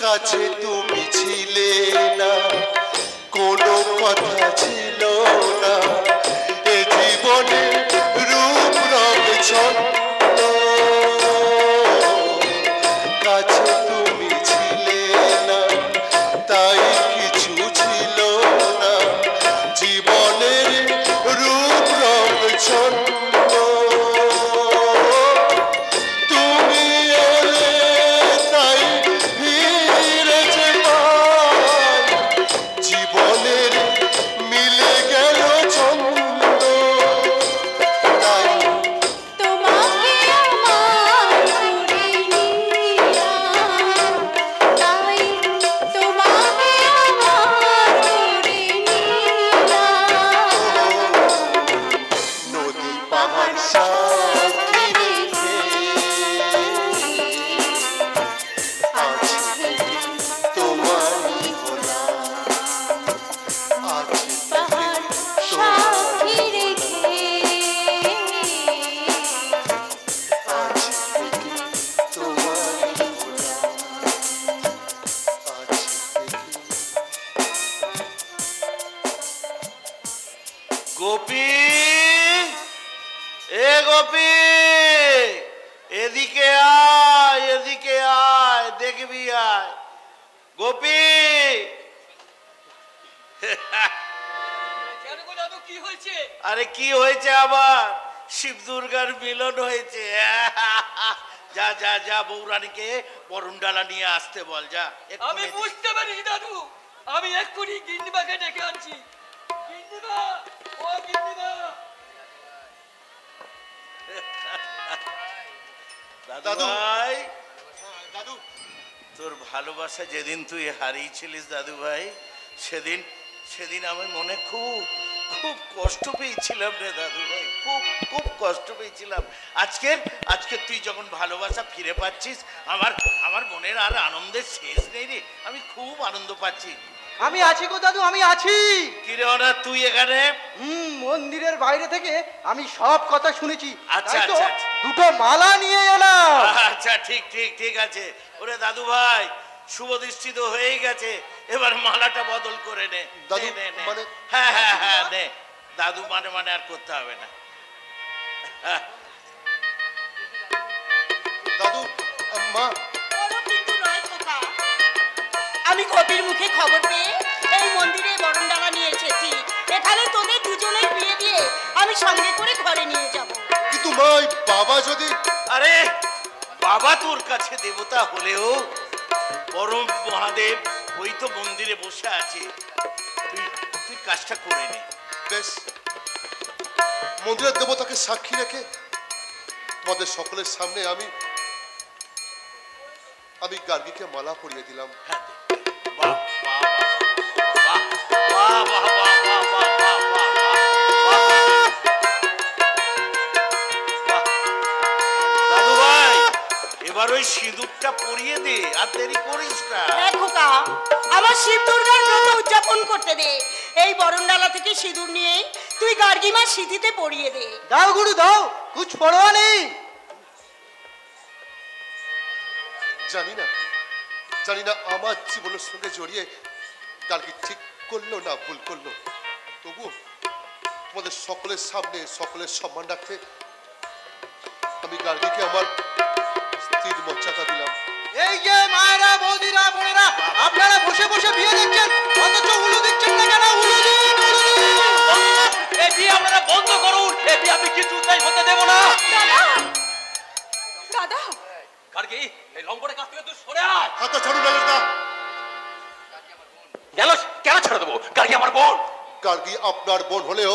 Speaker 2: কাছে তুমি ছিলে না, কোনো কথা ছিল না, এ জীবনে রূপ রঙ ছন্দ। কাছে তুমি ছিলে না, তাই কিছু ছিল না, জীবনের রূপ রঙ ছন্দ। তুমি এলে তাই ফিরেছে পাই, জীবনের মিলে গেল ছন্দ। তাই
Speaker 6: তোমাকে আমার করে নিলাম, তাই তোমাকে আমার করে নিলাম।
Speaker 2: নদী পাহাড় সাক্ষী রেখে আজ থেকে তোমারই হলাম, আজ
Speaker 6: পাহাড় সাক্ষী রেখে
Speaker 2: আজ থেকে তোমারই হলাম, আজ থেকে।
Speaker 8: গোপী, এ গোপী, এদিকে আয়, এদিকে আয়, দেখবি আয়। গোপী,
Speaker 5: কেন গো দাদু, কি হয়েছে?
Speaker 8: আরে কি হয়েছে আবার? শিব দুর্গার মিলন হয়েছে। যা যা যা, বৌরানীকে বরুণডালা নিয়ে আসতে বল, যা।
Speaker 5: আমি বুঝতে পারিনি দাদু, আমি এক্ষুনি গিন্নিমাকে ডেকে আনছি। গিন্নিমা, ও গিন্নিমা।
Speaker 8: দাদু ভাই,
Speaker 2: দাদু,
Speaker 8: তোর ভালোবাসা যেদিন তুই হারিয়েছিলিস দাদু ভাই, সেদিন সেদিন আমি মনে খুব
Speaker 10: খুব কষ্ট পেয়েছিলাম রে দাদু ভাই, খুব খুব কষ্ট পেয়েছিলাম। আজকে তুই যখন ভালোবাসা ফিরে পাচ্ছিস, আমার মনের আর আনন্দের শেষ নেই রে। আমি খুব আনন্দ পাচ্ছি।
Speaker 7: আমি আছি গো দাদু, আমি আছি।
Speaker 10: কিরে ওরা তুই এখানে?
Speaker 7: মন্দিরের বাইরে থেকে আমি সব কথা শুনেছি।
Speaker 10: আচ্ছা,
Speaker 7: তাই তো
Speaker 10: আচ্ছা, আচ্ছা।
Speaker 7: দুটো মালা নিয়ে এলাম।
Speaker 10: আচ্ছা, ঠিক ঠিক ঠিক আছে। ওরে দাদু ভাই, শুভ দৃষ্টি তো হয়েই গেছে, এবার মালাটা বদল করে নে।
Speaker 2: দাদু,
Speaker 10: নে, নে, নে।
Speaker 2: মানে?
Speaker 10: হ্যাঁ হ্যাঁ হ্যাঁ, নে। দাদু মানে আর করতে হবে না।
Speaker 2: দাদু, মা,
Speaker 3: বড় কিন্তু নয় খোকা। আমি কবির মুখে খবর পেয়ে এই মন্দিরে বরণডালা নিয়ে এসেছি। এখানে তোদের দুজনের বিয়ে দিয়ে আমি সঙ্গে করে ঘরে নিয়ে যাব।
Speaker 2: কিন্তু মা, ওই বাবা যদি...
Speaker 10: আরে বাবা তোর কাছে দেবতা হলেও পরম মহাদেব ওই তো মন্দিরে বসে আছে। তুই কাজটা করে নে।
Speaker 2: বেশ, মন্দিরের দেবতাকে সাক্ষী রেখে তোমাদের সকলের সামনে আমি গার্গীকে মালা পরিয়ে দিলাম।
Speaker 10: হ্যাঁ, বাহ বাহ বাহ বাহ বাহ বাহ বাহ বাহ বাহ বাহ বাহ। দাদু ভাই, এবার ওই সিঁদুরটা পরিয়ে দে, আর দেরি করিস না।
Speaker 3: হ্যাঁ খোকা, আমার শিব দুর্গার ব্রত উদযাপন করতে দে। এই বরণডালা থেকে সিঁদুর নিয়ে তুই গার্গিমার সিঁথিতে পরিয়ে দে।
Speaker 7: দাও গুরু দাও, কুছ পরোয়া নেই।
Speaker 2: জানি না আমার জীবনের সঙ্গে জড়িয়ে গার্গী ঠিক করলো না ভুল করলো, তবুও তোমাদের সকলের সামনে সকলের সম্মান রাখতে আমি গার্গীকে আমার স্ত্রীর মর্যাদা দিলাম।
Speaker 7: এই যে মায়েরা, বৌদিরা, বোনেরা, আপনারা বসে বসে বিয়ে দেখছেন, অথচ উলু দিচ্ছেন না কেন? উলু দিন, উলু দিন।
Speaker 9: এই বিয়ে আপনারা বন্ধ করুন, এই বিয়ে আমি কিছুতেই হতে দেব না।
Speaker 6: দাদা, দাদা,
Speaker 9: গার্গী, এই লম্বরের কাছ থেকে তুই সরে আয়।
Speaker 2: হাতটা ছাড়ুন নাগেশদা।
Speaker 9: কেন ছেড়ে দেবো? গার্গী আমার বোন।
Speaker 2: গার্গী আপনার বোন হলেও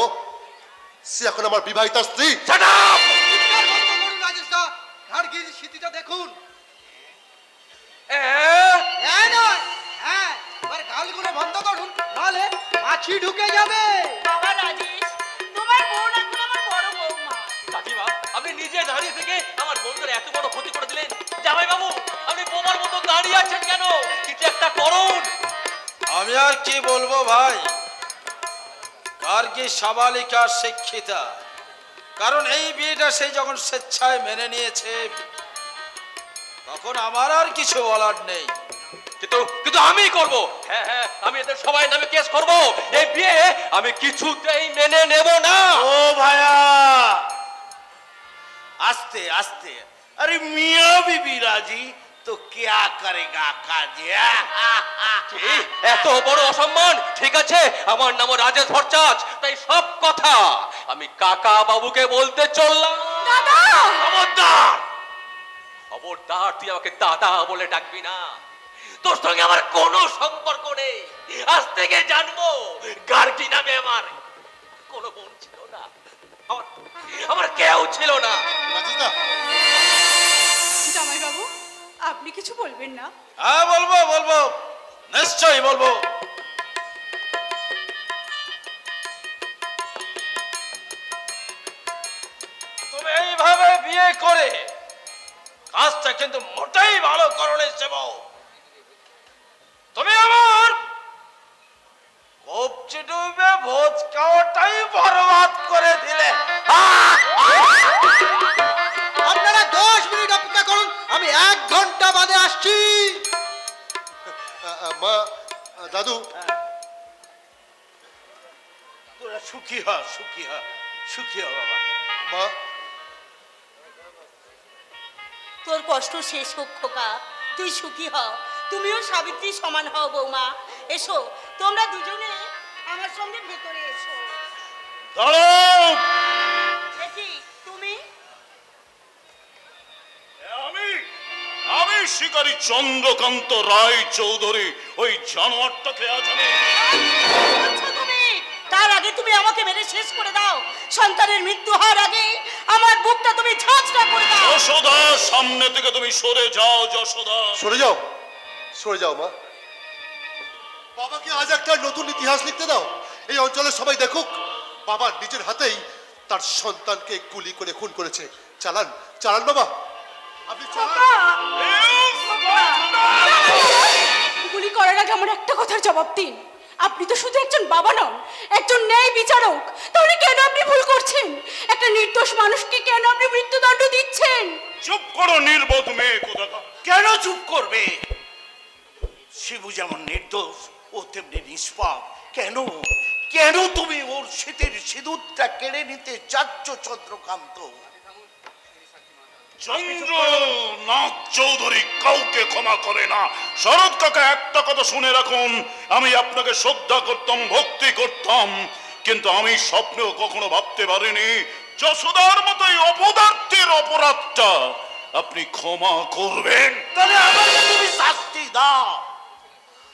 Speaker 2: সে এখন আমার বিবাহিতা স্ত্রী।
Speaker 9: Shut up!
Speaker 7: চিৎকার বন্ধ করুন রাজেশ দা। গার্গীর স্মৃতিটা দেখুন। হ্যাঁ নয়, হ্যাঁ, এবার গালগুলো বন্ধ করুন, নাহলে মাছি ঢুকে যাবে।
Speaker 3: বাবা রাজেশ, তোমার বোন এখন আমার বড় বৌমা।
Speaker 9: কাকিমা, আপনি নিজে দাঁড়িয়ে থেকে আমার বোনদের এত বড় ক্ষতি করে দিলেন। জামাই বাবু, আপনি বোমার মতো দাঁড়িয়ে আছেন কেন? কিছু একটা করুন।
Speaker 8: আমি আর কি বলবো ভাই, গার্গী সাবালিকা শিক্ষিতা, কারণ এই বিয়েটা সেই যখন স্বেচ্ছায় মেনে নিয়েছে, তখন আমার আর কিছু বলার নেই।
Speaker 9: কিন্তু আমি করব। হ্যাঁ হ্যাঁ, আমি এদের সবাই নামে কেস করব। এই বিয়ে আমি কিছুতেই মেনে নেব না।
Speaker 10: ও ভাইয়া, আস্তে আস্তে। अरे मियाँ बीबी राजी तो क्या करेगा काजी।
Speaker 9: এত বড় অসম্মান। ঠিক আছে, আমার নাম রাজেশ ভট্টাচ, তাই সব কথা আমি কাকা বাবুকে বলতে চললাম।
Speaker 6: দাদা,
Speaker 9: খবরদার, খবরদার, তুই আমাকে দাদা বলে ডাকবি না। তোর সঙ্গে আমার কোনো সম্পর্ক নেই। আজ থেকে জানবো গার্গী নামে আমার কোনো বোন ছিল না, আমার কেউ ছিল না।
Speaker 2: রাজেশদা,
Speaker 6: জামাই বাবু, আপনি কিছু বলবেন না?
Speaker 8: হ্যাঁ বলবো, বলবো, নিশ্চয়ই বলবো। তুমি এইভাবে বিয়ে করে কাজটা কিন্তু মোটেই ভালো করো সেব। তুমি আমার কবজি ডুবে ভোজ খাওয়াটাই বরবাদ করে দিলে।
Speaker 7: আপনারা 10 মিনিট অপেক্ষা করুন, আমি 1 ঘন্টা বাদে আসছি।
Speaker 2: মা, দাদু,
Speaker 10: তোরা সুখী হ, সুখী হ, সুখী হ বাবা।
Speaker 2: মা,
Speaker 3: তোর কষ্ট শেষ হোক খোকা, তুই সুখী হ। তুমিও সাবিত্রী সমান হও বৌমা। এসো, তোমরা দুজনে আমার সঙ্গে ভেতরে এসো।
Speaker 1: দাঁড়াও,
Speaker 3: দেখি তুমি
Speaker 1: আমি শিকারী চন্দ্রকান্ত রায় চৌধুরী, ওই জানোয়ারটাকে আজ আমি...
Speaker 3: বলছো তুমি? তার আগে তুমি আমাকে মেরে শেষ করে দাও। সন্তানের মৃত্যু হওয়ার আগে আমার বুকটা তুমি ঝাঁঝরা করে দাও।
Speaker 1: যশোদা, সামনে থেকে তুমি সরে যাও। যশোদা,
Speaker 2: সরে যাও, সরে যাও মা। বাবাকে আজ একটা নতুন ইতিহাস লিখতে দাও, এই অঞ্চলের সবাই দেখুক বাবা নিজের হাতেই তার সন্তানকে গুলি করে খুন করেছে। চালান চালান বাবা, আপনি চালান।
Speaker 6: গুলি করার আগে আমার একটা কথার জবাব দিন। আপনি তো শুধু একজন বাবা নন, একজন ন্যায় বিচারক। তাহলে কেন আপনি ভুল করছেন? একটা নির্দোষ মানুষকে কেন আপনি মৃত্যুদণ্ড দিচ্ছেন?
Speaker 1: চুপ করো নির্বোধ মেয়ে কোথাকার।
Speaker 10: কেন চুপ করবে? শিবু যেমন নির্দোষ ও তেমনি নিষ্পাপ। কেন কেন তুমি ওর শীতের সিঁদুরটা কেড়ে নিতে চাচ্ছ চন্দ্রকান্ত?
Speaker 1: চন্দ্রনাথ চৌধুরী কাউকে ক্ষমা করে না। শরৎ কাকা, একটা কথা শুনে রাখুন, আমি আপনাকে শ্রদ্ধা করতাম, ভক্তি করতাম, কিন্তু আমি স্বপ্নেও কখনো ভাবতে পারিনি যশোদার মতোই অপদার্থের অপরাধটা আপনি ক্ষমা করবেন।
Speaker 10: তাহলে আমাকে তুমি শাস্তি দাও।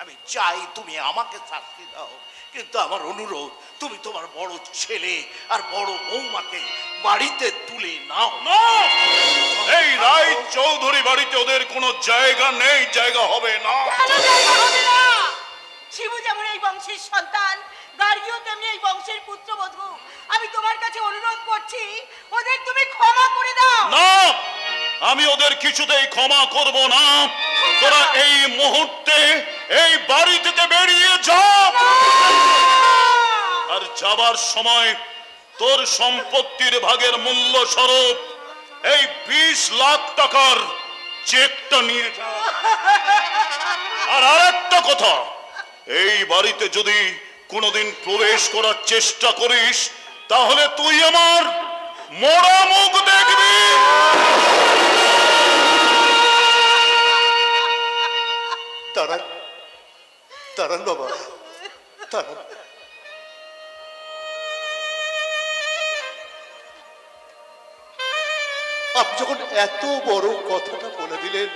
Speaker 10: আমি চাই তুমি আমাকে শাস্তি দাও, কিন্তু আমার অনুরোধ, তুমি তোমার বড় ছেলে আর বড় বৌমাকে বাড়িতে তুলে নাও।
Speaker 1: না, এই রায় চৌধুরী বাড়িতে ওদের কোনো জায়গা নেই, জায়গা হবে না।
Speaker 3: শিবু যেমন এই বংশের সন্তান, গার্গীও তেমনি এই বংশের পুত্রবধূ। আমি তোমার কাছে অনুরোধ করছি, ওদের তুমি ক্ষমা করে দাও।
Speaker 1: না, আমি ওদের কিছুতেই ক্ষমা করব না। তোরা এই মুহূর্তে এই বাড়ি থেকে বেরিয়ে যা, আর যাবার সময় তোর সম্পত্তির ভাগের মূল্য স্বরূপ এই 20 লাখ টাকার চেকটা নিয়ে যা। আর আরেকটা কথা, এই বাড়িতে যদি কোনোদিন প্রবেশ করার চেষ্টা করিস, তাহলে তুই আমার মরা মুখ দেখবি।
Speaker 2: দাঁড়ান দাঁড়ান বাবা, দাঁড়ান। আপনি যখন এত বড় কথাটা বলে দিলেন,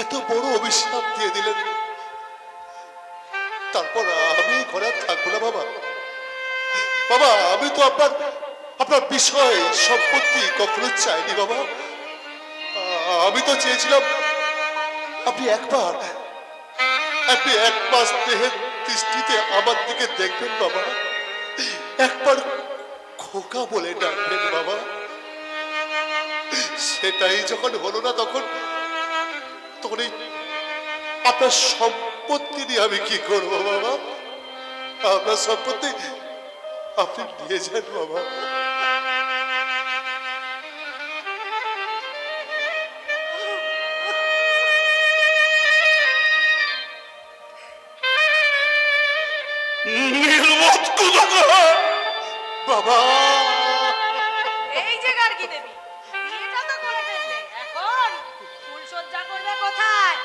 Speaker 2: এত বড় অভিশাপ দিয়ে দিলেন, তারপর আমি ঘরে থাকবো না বাবা। বাবা, আমি তো আপনার বিষয় সম্পত্তি কখনো চাইনি বাবা। আমি তো চেয়েছিলাম আপনি এক মাস দেহের দৃষ্টিতে আমার দিকে দেখবেন বাবা, একবার খোকা বলে ডাকবেন বাবা। সেটাই যখন হলো না, তখন আপনার সম্পত্তি নিয়ে আমি কি করবো বাবা? আপনার সম্পত্তি আপনি নিয়ে যান বাবা। বাবা,
Speaker 3: এই যে গার্গী দেবী, বিয়েটা তো করে ফেললে, এখন ফুলসজ্জা করবে কোথায়?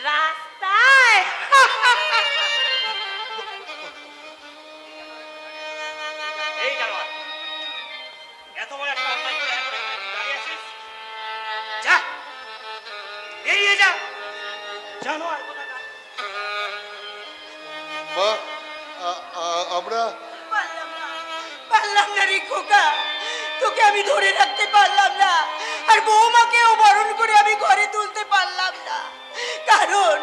Speaker 3: রাস্তায়?
Speaker 4: এই জানোয়ার, এত বড় একটা অন্যায় করে এখন দাঁড়িয়ে আছিস? যা, বেরিয়ে যা, জানোয়ার কোথাকার।
Speaker 2: মা, আমরা
Speaker 3: পারলাম না রে খোকা, তোকে আমি ধরে রাখতে পারলাম না, আর বৌমাকেও বরণ করে আমি ঘরে তুলতে পারলাম না, কারণ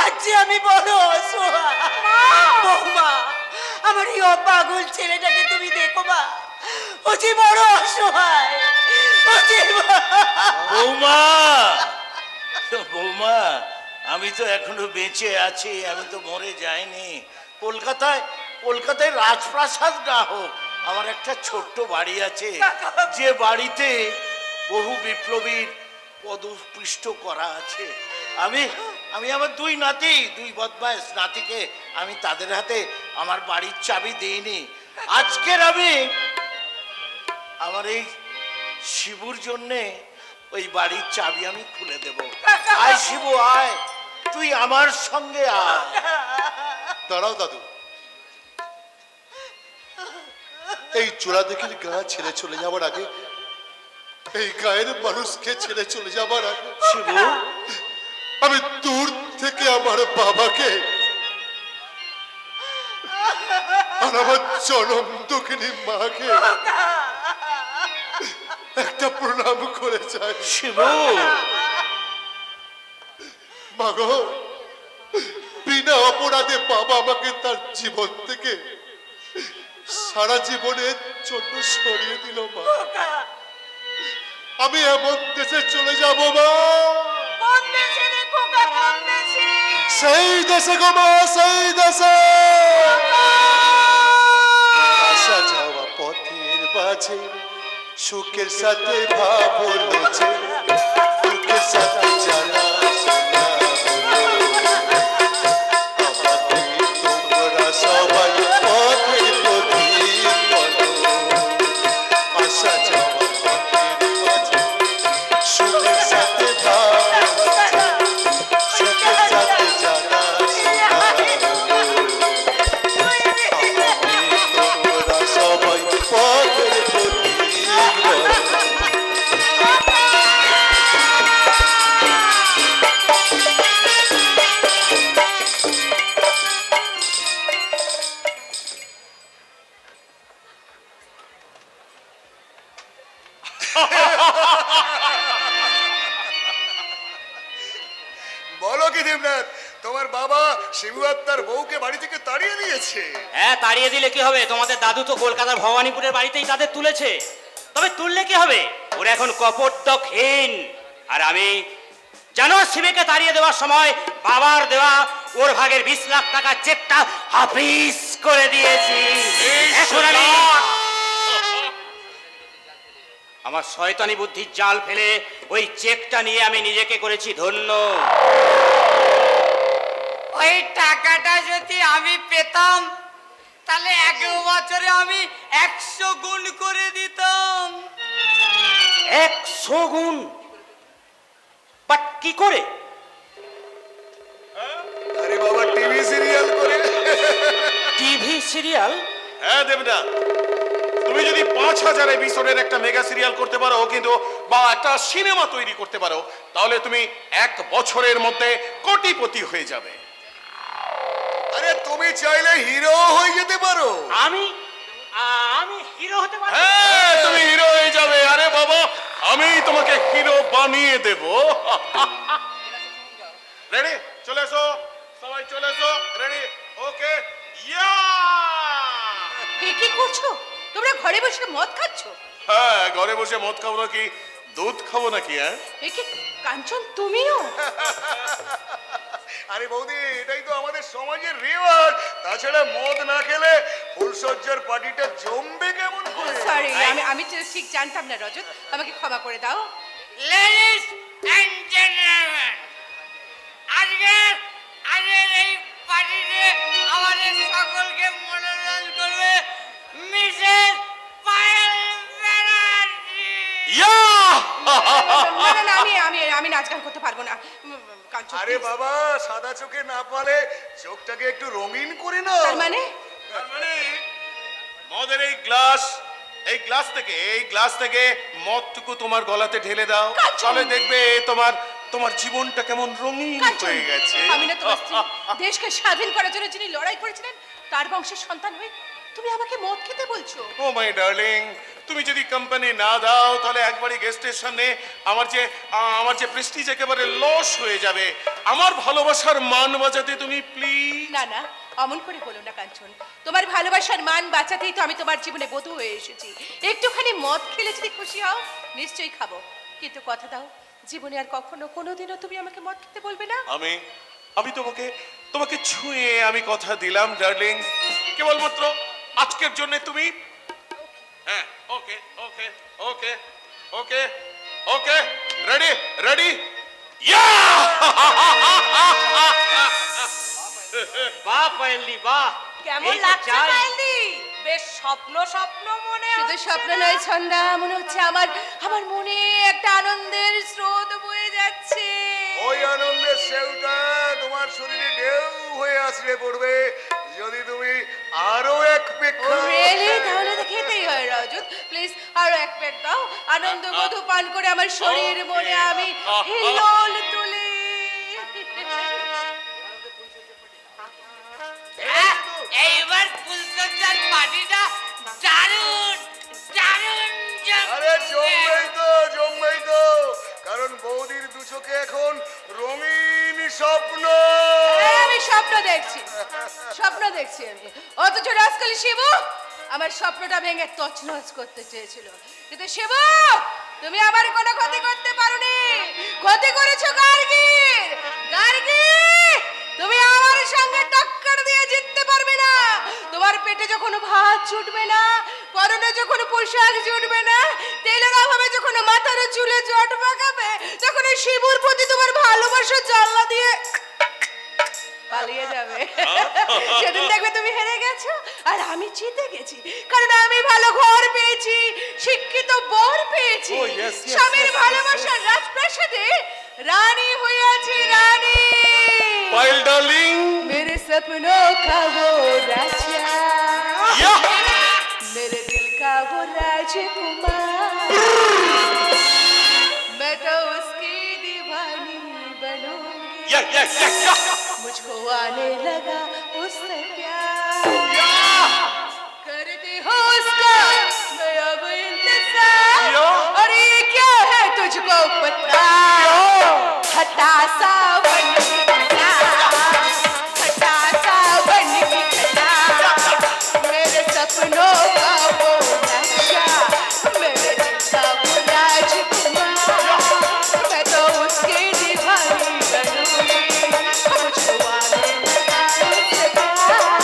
Speaker 3: আজ যে আমি বড় অসহায়। বৌমা, আমার এই পাগল ছেলেটাকে তুমি দেখো মা, ও যে বড় অসহায়।
Speaker 10: বৌমা, বৌমা, আমি তো এখনো বেঁচে আছি, আমি তো মরে যাইনি। কলকাতায় রাজপ্রাসাদ না হোক, আমার একটা ছোট্ট বাড়ি আছে, যে বাড়িতে বহু বিপ্লবীর পদপৃষ্ট করা আছে। আমি আমার দুই বদমাইশ নাতিকে আমি তাদের হাতে আমার বাড়ির চাবি দিইনি। আজকের আমি আমার এই শিবুর জন্যে ওই বাড়ির চাবি আমি খুলে দেব। আয় শিবু, আয়, তুই আমার সঙ্গে আয়।
Speaker 2: দাঁড়াও দাদু, এই চোরা দেখির গা ছেড়ে চলে যাবার আগে, এই গায়ের মানুষকে ছেড়ে চলে যাবার আগে
Speaker 10: শিবু,
Speaker 2: আমি দূর থেকে আমার বাবাকে আর আমার জনম দুঃখিনী মাকে একটা প্রণাম করে যাই।
Speaker 10: শিবু,
Speaker 2: মাগো, বিনা অপরাধে বাবা আমাকে তার জীবন থেকে সারা জীবনের জন্য সরিয়ে দিল মা। আমি এমন দেশে চলে যাব মা।
Speaker 3: কোন দেশে রে খোকা, কোন দেশে?
Speaker 2: সেই দেশে গো মা, সেই দেশে। আসা যাওয়া পথের মাঝে সুখের সাথে ভাব হলো যে, দুঃখের সাথে জানা শোনা হলো। আমাকে তোমরা সবাই পথের প্রদীপ বলো। আসা যাওয়া পথের মাঝে সুখের সাথে ভাব হলো যে, সুখের সাথে জানা শোনা হলো। আমাকে তোমরা সবাই পথের প্রদীপ বলো।
Speaker 11: বলো কি দেবনাথ, তোমার বাবা শিবু আত্মার বউকে বাড়ি থেকে তাড়িয়ে দিয়েছে?
Speaker 4: হ্যাঁ, তাড়িয়ে দিলে কি হবে? তোমাদের দাদু তো কলকাতার ভবানীপুরের বাড়িতেই তাদের তুলেছে। তবে তুললে কি হবে? ওরা এখন কপটহীন। আর আমি জানো, শিবেকে তাড়িয়ে দেওয়ার সময় বাবার দেওয়া ওর ভাগের 20 লাখ টাকার চেকটা হাফিস করে দিয়েছি। এখন আমি আমার শয়তানি বুদ্ধির জাল ফেলে ওই চেকটা নিয়ে আমি নিজেকে করেছি ধন্য।
Speaker 5: ওই টাকাটা যদি আমি পেতাম তাহলে 1 বছরে আমি 100 গুণ করে দিতাম।
Speaker 4: 100 গুণ? বাট কি করে?
Speaker 11: আরে বাবা, টিভি সিরিয়াল করে।
Speaker 4: TV serial?
Speaker 1: হ্যাঁ দেবদা, তুমি যদি 5000 এপিসোডের একটা মেগা সিরিয়াল করতে পারো, কিন্তু বা একটা সিনেমা তৈরি করতে পারো, তাহলে তুমি 1 বছরের মধ্যে কোটিপতি হয়ে যাবে।
Speaker 11: আরে তুমি চাইলে হিরো হয়ে যেতে পারো।
Speaker 4: আমি হিরো হতে পারি?
Speaker 1: হ্যাঁ, তুমি হিরো হয়ে যাবে। আরে বাবা, আমি তোমাকে হিরো বানিয়ে দেব। রেডি? চলে এসো সবাই, চলে এসো। রেডি? ওকে। ইয়া!
Speaker 6: কি করছো তোমরা? ঘরে বসে মদ খাচ্ছো?
Speaker 1: হ্যাঁ, ঘরে বসে মদ খাবো নাকি দুধ খাবো নাকি? হ্যাঁ,
Speaker 6: কি কাঞ্চন, তুমিও?
Speaker 11: আরে বৌদি, এটাই তো আমাদের সমাজের রেওয়াজ। তাছাড়া মদ না খেলে ফুলসজ্জার পার্টিটা জমবে কেমন করে?
Speaker 6: সরি, আমি ঠিক জানতাম না রজত, আমাকে ক্ষমা করে দাও।
Speaker 5: লেডিস এন্ড জেন্টলম্যান, আজকের এই পার্টিতে আমাদের সকলকে মনোরঞ্জন করবে মিসেস পায়েল ব্যানার্জি।
Speaker 1: ইয়া!
Speaker 6: না, আমি নাচ গান করতে পারবো না কাঞ্চন।
Speaker 11: আরে বাবা, সাদা চোখে না পালে চোখটাকে একটু রঙিন করে না।
Speaker 6: তার মানে
Speaker 1: মদের এই গ্লাস থেকে মদটুকু তোমার গলাতে ঢেলে দাও, তাহলে দেখবে তোমার জীবনটা কেমন রঙিন হয়ে গেছে।
Speaker 6: আমি না তোমার স্ত্রী, দেশকে স্বাধীন করার জন্য যিনি লড়াই করেছিলেন তার বংশের সন্তান হয়ে তুমি আমাকে মদ খেতে বলছো?
Speaker 1: ও মাই ডার্লিং, তুমি যদি কোম্পানি না দাও তাহলে একবারই গেস্টের সামনে আমার যে প্রেস্টিজ একেবারে লস হয়ে যাবে। আমার ভালোবাসার মান বাঁচাতে তুমি প্লিজ।
Speaker 6: না, অমন করে বলো না কাঞ্চন। তোমার ভালোবাসার মান বাঁচাতেই তো আমি তোমার জীবনে বধূ হয়ে এসেছি। একটুখানি মদ খেলে যদি খুশি হও, নিশ্চয়ই খাবো, কিন্তু কথা দাও জীবনে আর কখনো কোনোদিনও তুমি আমাকে মদ খেতে বলবে না।
Speaker 1: আমি তোমাকে ছুঁয়ে আমি কথা দিলাম ডার্লিং, কেবলমাত্র আজকের জন্য তুমি। হ্যাঁ, ওকে ওকে ওকে ওকে ওকে, রেডি। ইয়া!
Speaker 4: বাহ পায়েলদি, বাহ!
Speaker 6: কেমন লাগছে পায়েলদি? বেশ স্বপ্ন মনে হয়। শুধু স্বপ্ন নয় ছন্দা, মনে হচ্ছে আমার মনে একটা আনন্দের স্রোত বয়ে যাচ্ছে।
Speaker 11: ওই আনন্দের সেউটা তোমার শরীরে ঢেউ হয়ে আসলে পড়বে যদি তুমি আরো এক পেক খাও।
Speaker 6: তাহলে তো খেতেই হয় রজত, প্লিজ আরো এক পেক দাও। আনন্দ মধু পান করে আমার শরীর মনে আমি হিলোল তুলি।
Speaker 5: এইবার ফুলসজ্জার পার্টিটা দারুণ।
Speaker 11: আরে জমবেই তো, কারণ বৌদির দু চোখে এখন রঙিন স্বপ্ন।
Speaker 6: আমি স্বপ্ন দেখছি আমি। অথচ রাজকাল শিবু আমার স্বপ্নটা ভেঙে তছনছ করতে চেয়েছিল, কিন্তু শিব তুমি আমার কোনো ক্ষতি করতে পারোনি। ক্ষতি করেছো গার্গীর। গার্গী, তুমি আমার সঙ্গে টক্কর দিয়ে জিততে পারবে না। তোমার পেটে যখন ভাত জুটবে না, পরনে যখন পোশাক জুটবে না, তেলের অভাবে যখন মাথার চুলে জট পাকাবে, তখন এই শিবুর প্রতি তোমার ভালোবাসা জানলা দিয়ে পালিয়ে যাবে। সেদিন দেখবে তুমি হেরে গেছো আর আমি জিতে গেছি, কারণ আমি ভালো ঘর পেয়েছি, শিক্ষিত বর পেয়েছি, স্বামীর ভালোবাসার রাজপ্রাসাদে রানী হয়ে আছি। রানী
Speaker 2: পায়েল ডার্লিং,
Speaker 6: मेरे सपनों का वो राजा, मेरे दिल का वो राजकुमार, मैं तो उसकी दीवानी बनूंगी। मुझको आने लगा उससे प्यार, करती हो उसका मैं अब इंतजार। और ये क्या है तुझको पता, हटा सावन की घटा, हटा सावन की घटा, मेरे सपनों का वो नक्शा, मेरे दिल का वो राजकुमार, मैं तो उसकी दीवानी बनूंगी। मुझको आने लगा उससे प्यार,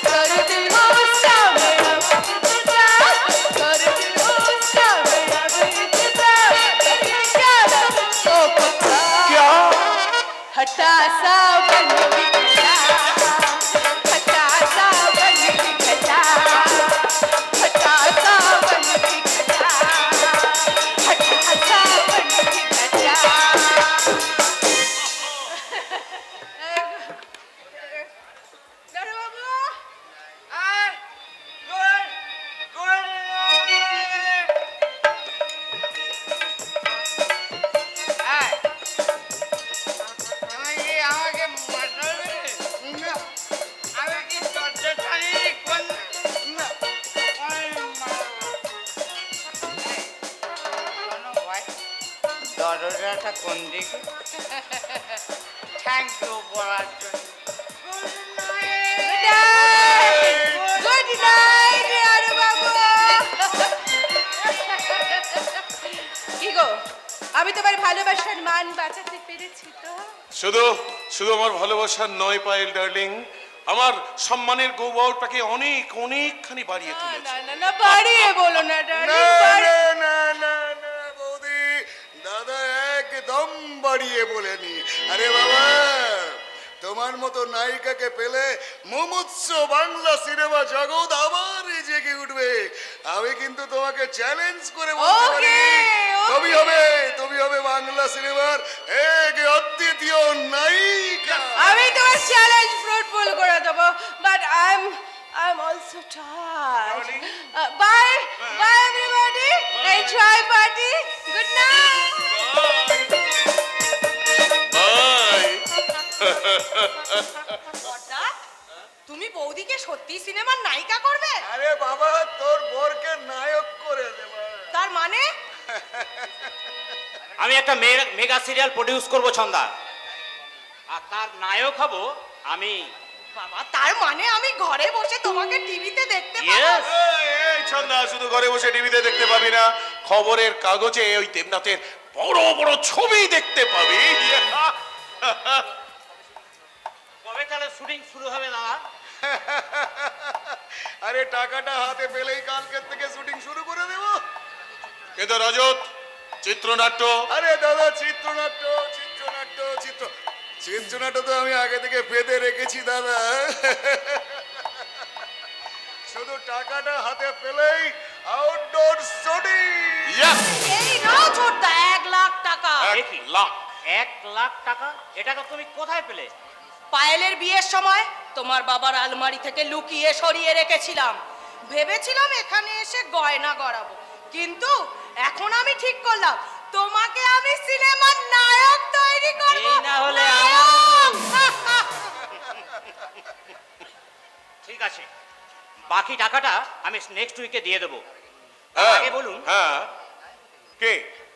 Speaker 6: करती हो उसका मैं अब इंतजार, करती हो उसका मैं अब इंतजार। क्या तुझको पता, हटा सावन की घटा, हटा सावन की घटा, हटा सावन की घटा, हटा सावन की घटा। दारू बाबू, आय, गुड, गुड आय, আমাকে মারবে না, আমি কি দরজা ছাড়ি কোন না, দরজাটা কোন দিকে? থ্যাংক ইউ বলার জন্য। গুড নাইট আরে বাবু। কি গো, আমি তোমার ভালোবাসার মান বাঁচাতে পেরেছি তো?
Speaker 2: শুধু শুধু আমার ভালোবাসার নয় পায়েল ডার্লিং, আমার সম্মানের গৌরবটাকে অনেক অনেকখানি বাড়িয়ে তুলেছে।
Speaker 6: না না না, বাড়িয়ে বলো না ডার্লিং।
Speaker 11: বৌদি, দাদা একদম বাড়িয়ে বলেনি। আরে বাবা, তোমার মতো নায়িকাকে পেলে মুমুৎস বাংলা সিনেমা জগৎ আবার জেগে উঠবে। আমি কিন্তু তোমাকে চ্যালেঞ্জ করে বলতে পারি, তুমি হবে বাংলা সিনেমার এক অদ্বিতীয় নায়িকা।
Speaker 6: আমি তোমার চ্যালেঞ্জ ফ্রুটফুল করে দেবো, but I'm also tired. Bye everybody. Enjoy party. Good night. তুমি বৌদিকে সত্যি সিনেমার নায়িকা করবে?
Speaker 11: আরে বাবা, তোর বরকে নায়ক করে দেব।
Speaker 6: তার মানে
Speaker 4: আমি একটা মেগা সিরিয়াল প্রডিউস করব ছন্দা, আর তার নায়ক হব আমি।
Speaker 6: বাবা, তার মানে আমি ঘরে বসে তোমাকে টিভিতে দেখতে পাবো?
Speaker 2: এই ছন্দা, শুধু ঘরে বসে টিভিতে দেখতে পাবি না, খবরের কাগজে ওই দেবনাথের বড় বড় ছবি দেখতে পাবি।
Speaker 4: কবে তাহলে শুটিং শুরু হবে দাদা?
Speaker 11: আরে টাকাটা হাতে পেলেই কালকের থেকে শুটিং শুরু করে দেব।
Speaker 2: কিন্তু রজত, চিত্রনাট্য?
Speaker 11: আরে দাদা, চিত্রনাট্য তো আমি আগে থেকে বেঁধে রেখেছি দাদা। শুধু টাকাটা হাতে পেলেই আউটডোর শুটিং।
Speaker 3: এই নাও ছোটদা, 1 লাখ টাকা।
Speaker 2: 1 লাখ?
Speaker 4: 1 লাখ টাকা? এটা তুমি কোথায় পেলে?
Speaker 3: পায়েলের বিয়ের সময় তোমার বাবার আলমারি থেকে লুকিয়ে সরিয়ে রেখেছিলাম। ভেবেছিলাম এখানে এসে গয়না গড়াবো, কিন্তু এখন আমি ঠিক করলাম তোমাকে আমি সিনেমার নায়ক তৈরি করব।
Speaker 4: এই না হলে ঠিক আছে, বাকি টাকাটা আমি নেক্সট উইকে দিয়ে দেবো। আগে বলুন,
Speaker 2: হ্যাঁ, কে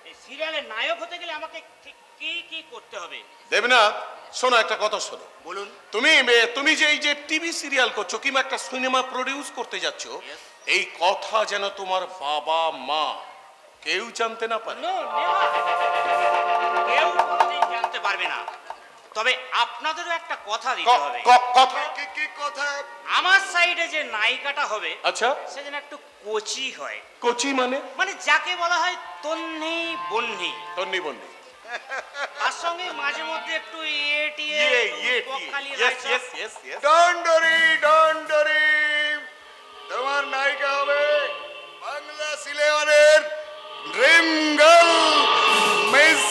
Speaker 4: এই সিরিয়ালের নায়ক হতে গেলে আমাকে ঠিক কি কি করতে হবে?
Speaker 2: দেবনাথ শোনো, একটা কথা শোনো।
Speaker 4: বলুন।
Speaker 2: তুমি যে এই যে টিভি সিরিয়াল করছো কিংবা একটা সিনেমা প্রডিউস করতে যাচ্ছ, এই কথা যেন তোমার বাবা মা কেউ জানতে না পারে।
Speaker 4: কেউ কোনোদিন জানতে পারবে না। তবে আপনাদেরও একটা কথা দিতে হবে।
Speaker 2: কথা?
Speaker 11: কি কথা?
Speaker 4: আমার সাইডে যে নায়িকাটা হবে,
Speaker 2: আচ্ছা,
Speaker 4: সে যেন একটু কোচি হয়।
Speaker 2: কোচি মানে?
Speaker 4: মানে যাকে বলা হয় তন্নি বন্নি।
Speaker 2: তন্নি বন্নি।
Speaker 4: তার সঙ্গে মাঝে মধ্যে একটু
Speaker 11: ডন্ডরি তোমার নায়িকা হবে বাংলা সিনেমার dream girl miss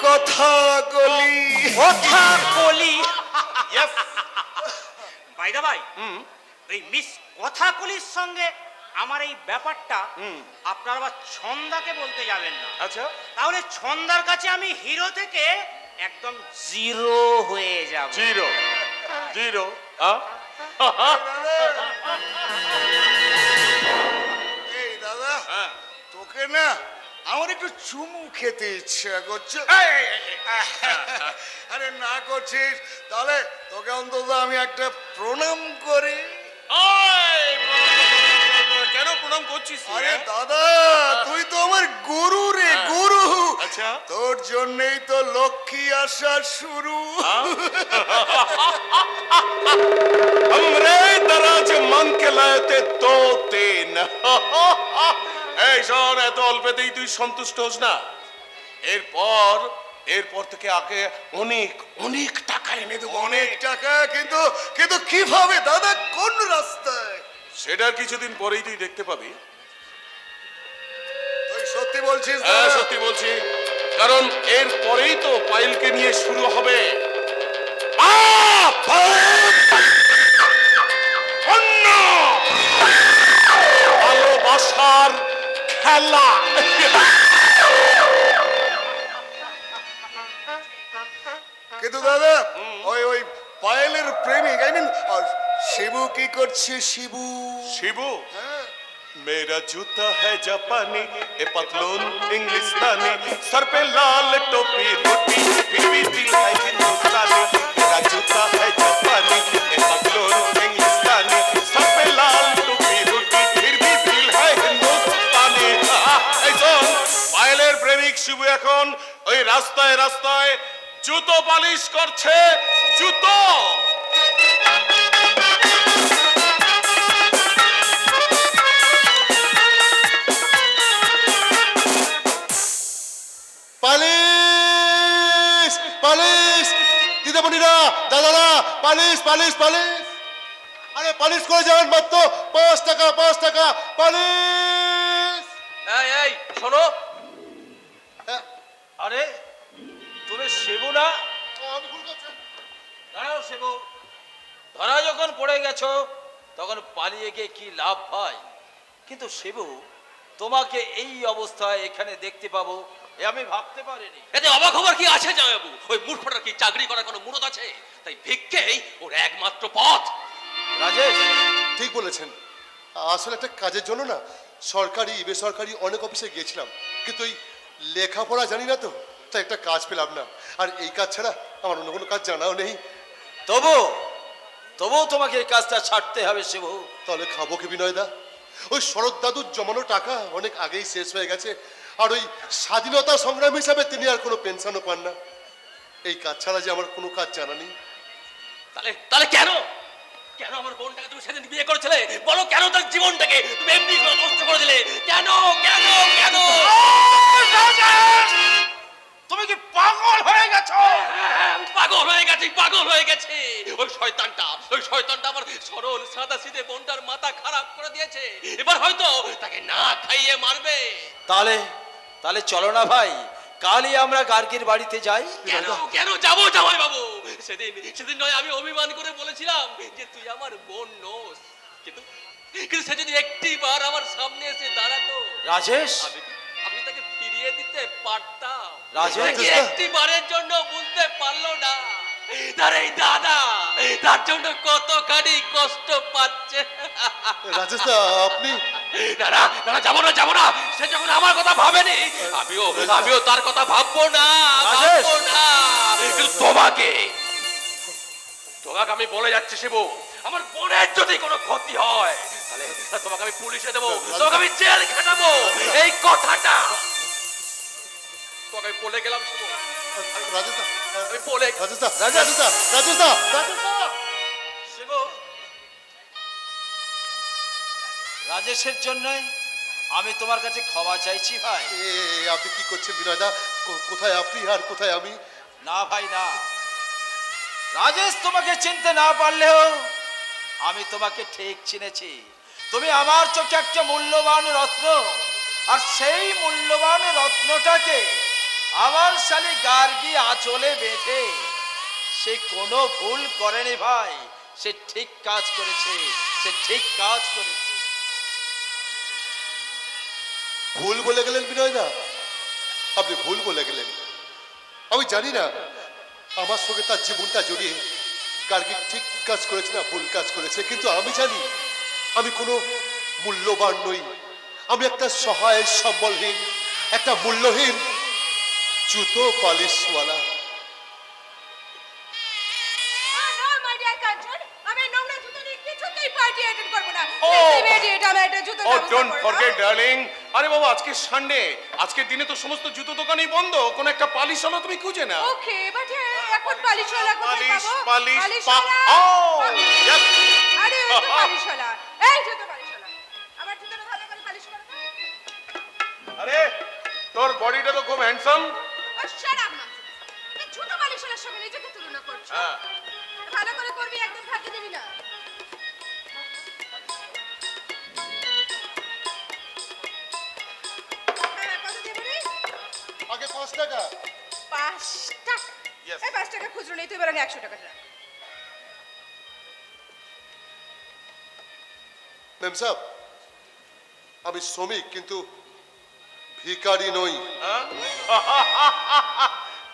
Speaker 11: Kathakali.
Speaker 4: Kathakali. By the by, এই মিস কথাকলির সঙ্গে আমার এই ব্যাপারটা আপনারা আবার ছন্দাকে বলতে যাবেন না।
Speaker 2: আচ্ছা,
Speaker 4: তাহলে ছন্দার কাছে আমি হিরো থেকে একদম জিরো হয়ে যাব।
Speaker 2: জিরো? জিরো?
Speaker 11: এই দাদা, তোকে না আমার একটু চুমু খেতে ইচ্ছা করছে। আরে না করছিস তাহলে তোকে অন্তত আমি একটা প্রণাম করি।
Speaker 2: কেন প্রণাম করছিস?
Speaker 11: আরে দাদা, তুই তো আমার গুরু রে, গুরু।
Speaker 2: আচ্ছা,
Speaker 11: তোর জন্যই তো লক্ষ্মী আসা শুরু।
Speaker 2: हमरे दराज मन के लायते दो तीन। এই শোন, এত অল্পেতেই তুই সন্তুষ্ট হোস না। এরপর থেকে আগে অনেক অনেক টাকা এনে দেবো।
Speaker 11: অনেক টাকা? কিন্তু কিভাবে দাদা, কোন রাস্তায়?
Speaker 2: সেটার কিছুদিন পরেই তুই দেখতে পাবি।
Speaker 11: তুই সত্যি বলছিস?
Speaker 2: হ্যাঁ, সত্যি বলছি, কারণ এর পরেই তো পায়েলকে নিয়ে শুরু হবে ভালোবাসার খেলা।
Speaker 11: কিন্তু দাদা, ওই পায়েলের প্রেমিক, আই মিন শিবু কি করছে? শিবু?
Speaker 2: শিবু? मेरा जूता है जापानी, ए पतलून इंग्लिस्तानी, सर पे लाल टोपी रोटी, फिर भी दिल है हिंदुस्तानी। मेरा जूता है जापानी, ए पतलून इंग्लिस्तानी, सर पे लाल टोपी रोटी, फिर भी दिल है हिंदुस्तानी। এই শোন, পায়েলের প্রেমিক শিবু এখন ওই রাস্তায় রাস্তায় জুতো পালিশ করছে। জুতো পালিশ পালিশ, দিদিমণিরা, দাদারা, পালিশ পালিশ পালিশ। আরে পালিশ করে যাবেন মাত্র 5 টাকা, 5 টাকা পালিশ।
Speaker 8: এই শোনো, আরে তুমি শিবু না? দাঁড়াও শিবু, ধরা যখন পড়ে গেছো তখন পালিয়ে গিয়ে কি লাভ হয়? কিন্তু শিবু, তোমাকে এই অবস্থায় এখানে দেখতে পাবো এ আমি ভাবতে পারিনি।
Speaker 9: এতে অবাক হবার কি আছে জামাইবাবু? ওই মূর্খটার কি চাকরি করার কোনো মুরত আছে? তাই ভিক্ষেই ওর একমাত্র পথ।
Speaker 2: রাজেশ ঠিক বলেছেন। আসলে একটা কাজের জন্য না সরকারি বেসরকারি অনেক অফিসে গিয়েছিলাম, কিন্তু এই লেখাপড়া জানি না তো, তাই একটা কাজ পেলাম না। আর এই কাজ ছাড়া আমার অন্য কোনো কাজ জানাও নেই।
Speaker 8: তবুও তোমাকে এই কাজটা ছাড়তে হবে শিবু।
Speaker 2: তাহলে খাবো কি বিনয়দা? ওই শরৎ দাদুর জমানো টাকা অনেক আগেই শেষ হয়ে গেছে, আর ওই স্বাধীনতা সংগ্রাম হিসাবে তিনি আর কোনো পেনশনও পান না। এই কাজ ছাড়া যে আমার কোনো কাজ জানা নেই।
Speaker 9: তাহলে কেন আমার বোনটাকে তুমি সেদিন বিয়ে করেছিলে? বলো, কেন তার জীবনটাকে তুমি এমনি নষ্ট করে দিলে? কেন কেন কেন?
Speaker 8: তুমি কি পাগল হয়ে গেছো?
Speaker 9: পাগল হয়ে গেছে। ওই শয়তানটা আমার সরল সাদা সিধে বোনটার মাথা খারাপ করে দিয়েছে। এবার হয়তো তাকে না খাইয়ে মারবে।
Speaker 8: তাহলে চলো না ভাই, কালই আমরা গার্গীর বাড়িতে যাই।
Speaker 9: কেন যাবো জামাই বাবু? সেদিন নয় আমি অভিমান করে বলেছিলাম যে তুই আমার বোন নোস, কিন্তু সে যদি একটিবার আমার সামনে এসে দাঁড়াতো
Speaker 8: রাজেশ,
Speaker 9: আমি তাকে ফিরিয়ে দিতে পারতাম।
Speaker 8: রাজেশ
Speaker 9: একটিবারের জন্য বুঝতে পারলো না তার এই দাদা তার জন্য কতখানি কষ্ট পাচ্ছে।
Speaker 2: রাজেশ, আপনি
Speaker 9: না না না, যাবো না যাবো না, সে যখন আমার কথা ভাবেনি আমিও তার কথা ভাববো না। কিন্তু তোমাকে আমি বলে যাচ্ছি শিবু, আমার বোনের যদি কোনো ক্ষতি হয় তাহলে তোমাকে আমি পুলিশে দেবো, তোমাকে আমি জেল খাটাবো, এই কথাটা তোকে বলে গেলাম শিবু। আমি বলে
Speaker 8: শিবু, রাজেশের জন্য আমি তোমার কাছে ক্ষমা চাইছি ভাই।
Speaker 2: আপনি কি করছেন বিনয়দা? কোথায় আপনি আর কোথায় আমি?
Speaker 8: না ভাই না, রাজেশ তোমাকে চিনতে না পারলেও আমি তোমাকে ঠিক চিনেছি। তুমি আমার চোখে একটা মূল্যবান রত্ন, আর সেই মূল্যবান রত্নটাকে আমার শালি গার্গী আঁচলে বেঁধে সে কোনো ভুল করেনি ভাই, সে ঠিক কাজ করেছে, সে ঠিক কাজ করেছে।
Speaker 2: ভুল বলে গেলেন বিনয়দা, আপনি ভুল বলে গেলেন। আমি জানি না আমার সঙ্গে তার জীবনটা জড়িয়ে গার্গী ঠিক কাজ করেছে না ভুল কাজ করেছে, কিন্তু আমি জানি আমি কোনো মূল্যবান নই। আমি একটা সহায় সম্বলহীন, একটা মূল্যহীন জুতো পালিশওয়ালা।
Speaker 1: আরে বাবা, আজকে সানডে, আজকের দিনে তো সমস্ত জুতো দোকানই বন্ধ, কোন একটা পালিশওয়ালা তুমি খুঁজে না।
Speaker 6: ওকে, বাট এখন পালিশওয়ালা কোথায় পাবো?
Speaker 1: পালিশওয়ালা।
Speaker 6: আরে ওই তো পালিশওয়ালা, এই জুতো পালিশওয়ালা, আমার জুতোটা ভালো করে পালিশ করো।
Speaker 1: আরে তোর বডিটা তো খুব হ্যান্ডসাম।
Speaker 6: শাট আপ না, এই জুতো পালিশওয়ালার সঙ্গে নিজেকে তুলনা করছো। ভালো করে করবি, একদম ফাঁকি দিবি না।
Speaker 2: আগে 5 টাকা।
Speaker 6: 5 টাকা? এই 5 টাকা খুচরো নেই, তুই বরং 100 টাকা রাখ।
Speaker 2: মেম সাহেব, আমি শ্রমিক কিন্তু ভিখারি নই।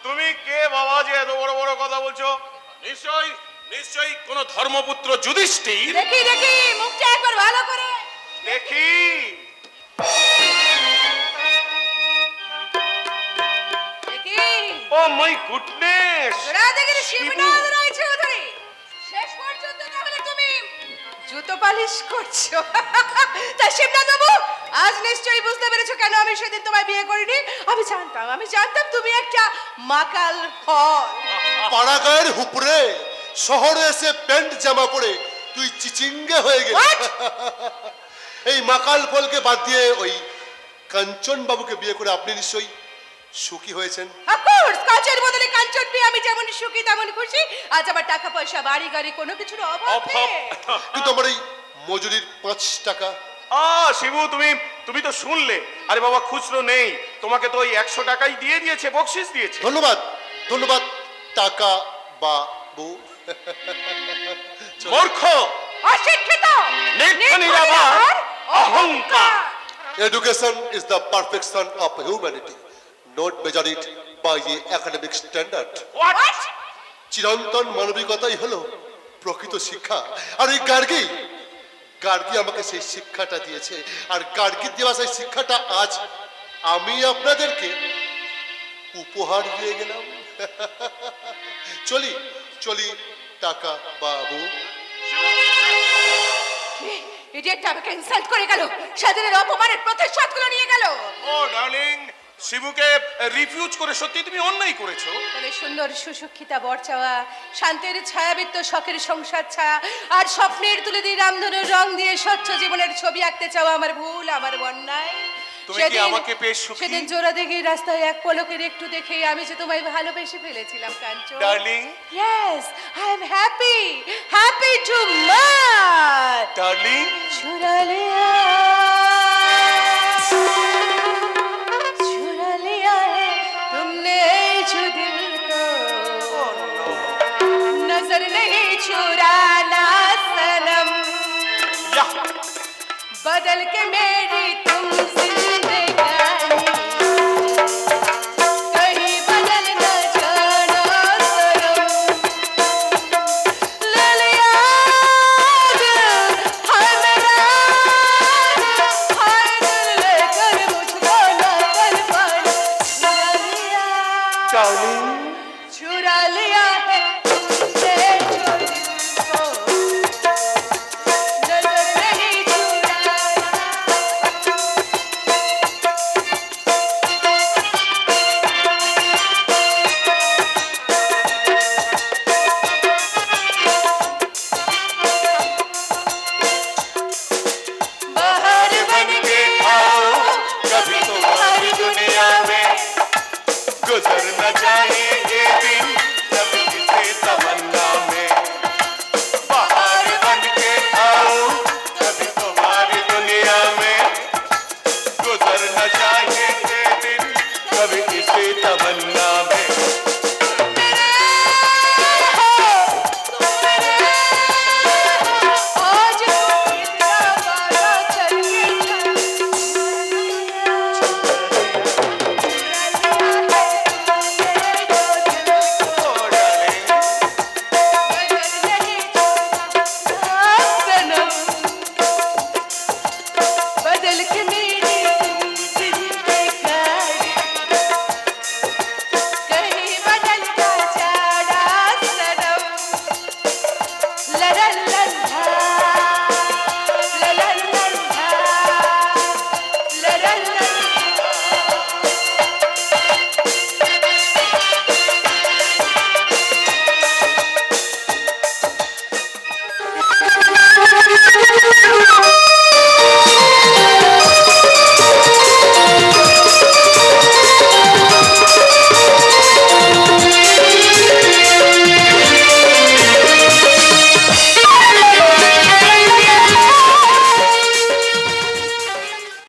Speaker 1: তুমি কে বাবা যে এত বড় বড় কথা বলছো? নিশ্চয়ই কোন ধর্মপুত্র যুধিষ্ঠির।
Speaker 6: দেখি মুখটা একবার ভালো করে
Speaker 1: দেখি। ও মাই গুডনেস,
Speaker 6: রাধাগিরি শিবনাথ রয়েছে ওখানে। শেষ পর্যন্ত তাহলে তুমি জুতো পালিশ করছো। তা শিবনাথ বাবু, আজ নিশ্চয়ই বুঝতে পেরেছো কেন আমি সেদিন তোমায় বিয়ে করিনি। আমি জানতাম তুমি একটা মাকাল ফল।
Speaker 2: পাড়াগাঁয়ের হুপরে শহরে এসে প্যান্ট জামা পরে তুই চিচিঙ্গে হয়ে গেলি। এই মাকাল ফলকে বাদ দিয়ে ওই কাঞ্চন বাবুকে বিয়ে করে আপনি নিশ্চয়ই সুখী হয়েছেন।
Speaker 6: অফকোর্স, কাঁচের বদলে কাঞ্চন পেয়ে আমি যেমন সুখী তেমন খুশি। আজ আমার টাকা পয়সা, বাড়ি গাড়ি কোনো কিছুর অভাব নেই।
Speaker 2: কিন্তু আমার এই মজুরির 5 টাকা।
Speaker 1: শিবু, তুমি তো শুনলে। আরে বাবা, খুচরো নেই, তোমাকে তো ওই 100 টাকাই দিয়ে দিয়েছে, বকশিশ দিয়েছে।
Speaker 2: ধন্যবাদ টাকা বাবু।
Speaker 1: মূর্খ,
Speaker 6: অশিক্ষিত,
Speaker 1: নির্ভর, অহংকার।
Speaker 2: Education is the perfection of humanity, not measured it by the academic standard.
Speaker 1: What?
Speaker 2: চিরন্তন মানবিকতাই হলো প্রকৃত শিক্ষা। আর এই গার্গী আমাকে সেই শিক্ষাটা দিয়েছে, আর গার্গী দেওয়া সেই শিক্ষাটা আজ আমি আপনাদেরকে উপহার দিয়ে গেলাম। চলি টাকা বাবু।
Speaker 6: ইডিয়েট আমাকে ইনসাল্ট করে গেল, সাজনের অপমানের প্রতিশোধগুলো নিয়ে গেল।
Speaker 1: ও ডার্লিং, শিবুকে রিফিউজ করে সত্যি তুমি অন্যায় করেছো।
Speaker 6: তবে সুন্দর সুশিক্ষিতা বর চাওয়া, শান্তির ছায়াবৃত্ত শখের সংসার ছায়া, আর স্বপ্নের তুলে দিয়ে রামধনুর রং দিয়ে স্বচ্ছ জীবনের ছবি আঁকতে চাওয়া আমার ভুল, আমার অন্যায়।
Speaker 1: তুমি কি আমাকে পেয়ে সুখী?
Speaker 6: সেদিন জোড়া দেখে রাস্তায় এক পলকের একটু দেখে আমি যে তোমায় ভালোবেসে ফেলেছিলাম Kanchan.
Speaker 1: Darling,
Speaker 6: yes, I am happy too much.
Speaker 1: Darling,
Speaker 6: चुरा लिया है तुमने जो दिल को, नजर नहीं चुराना सनम, बदल के मेरी तुम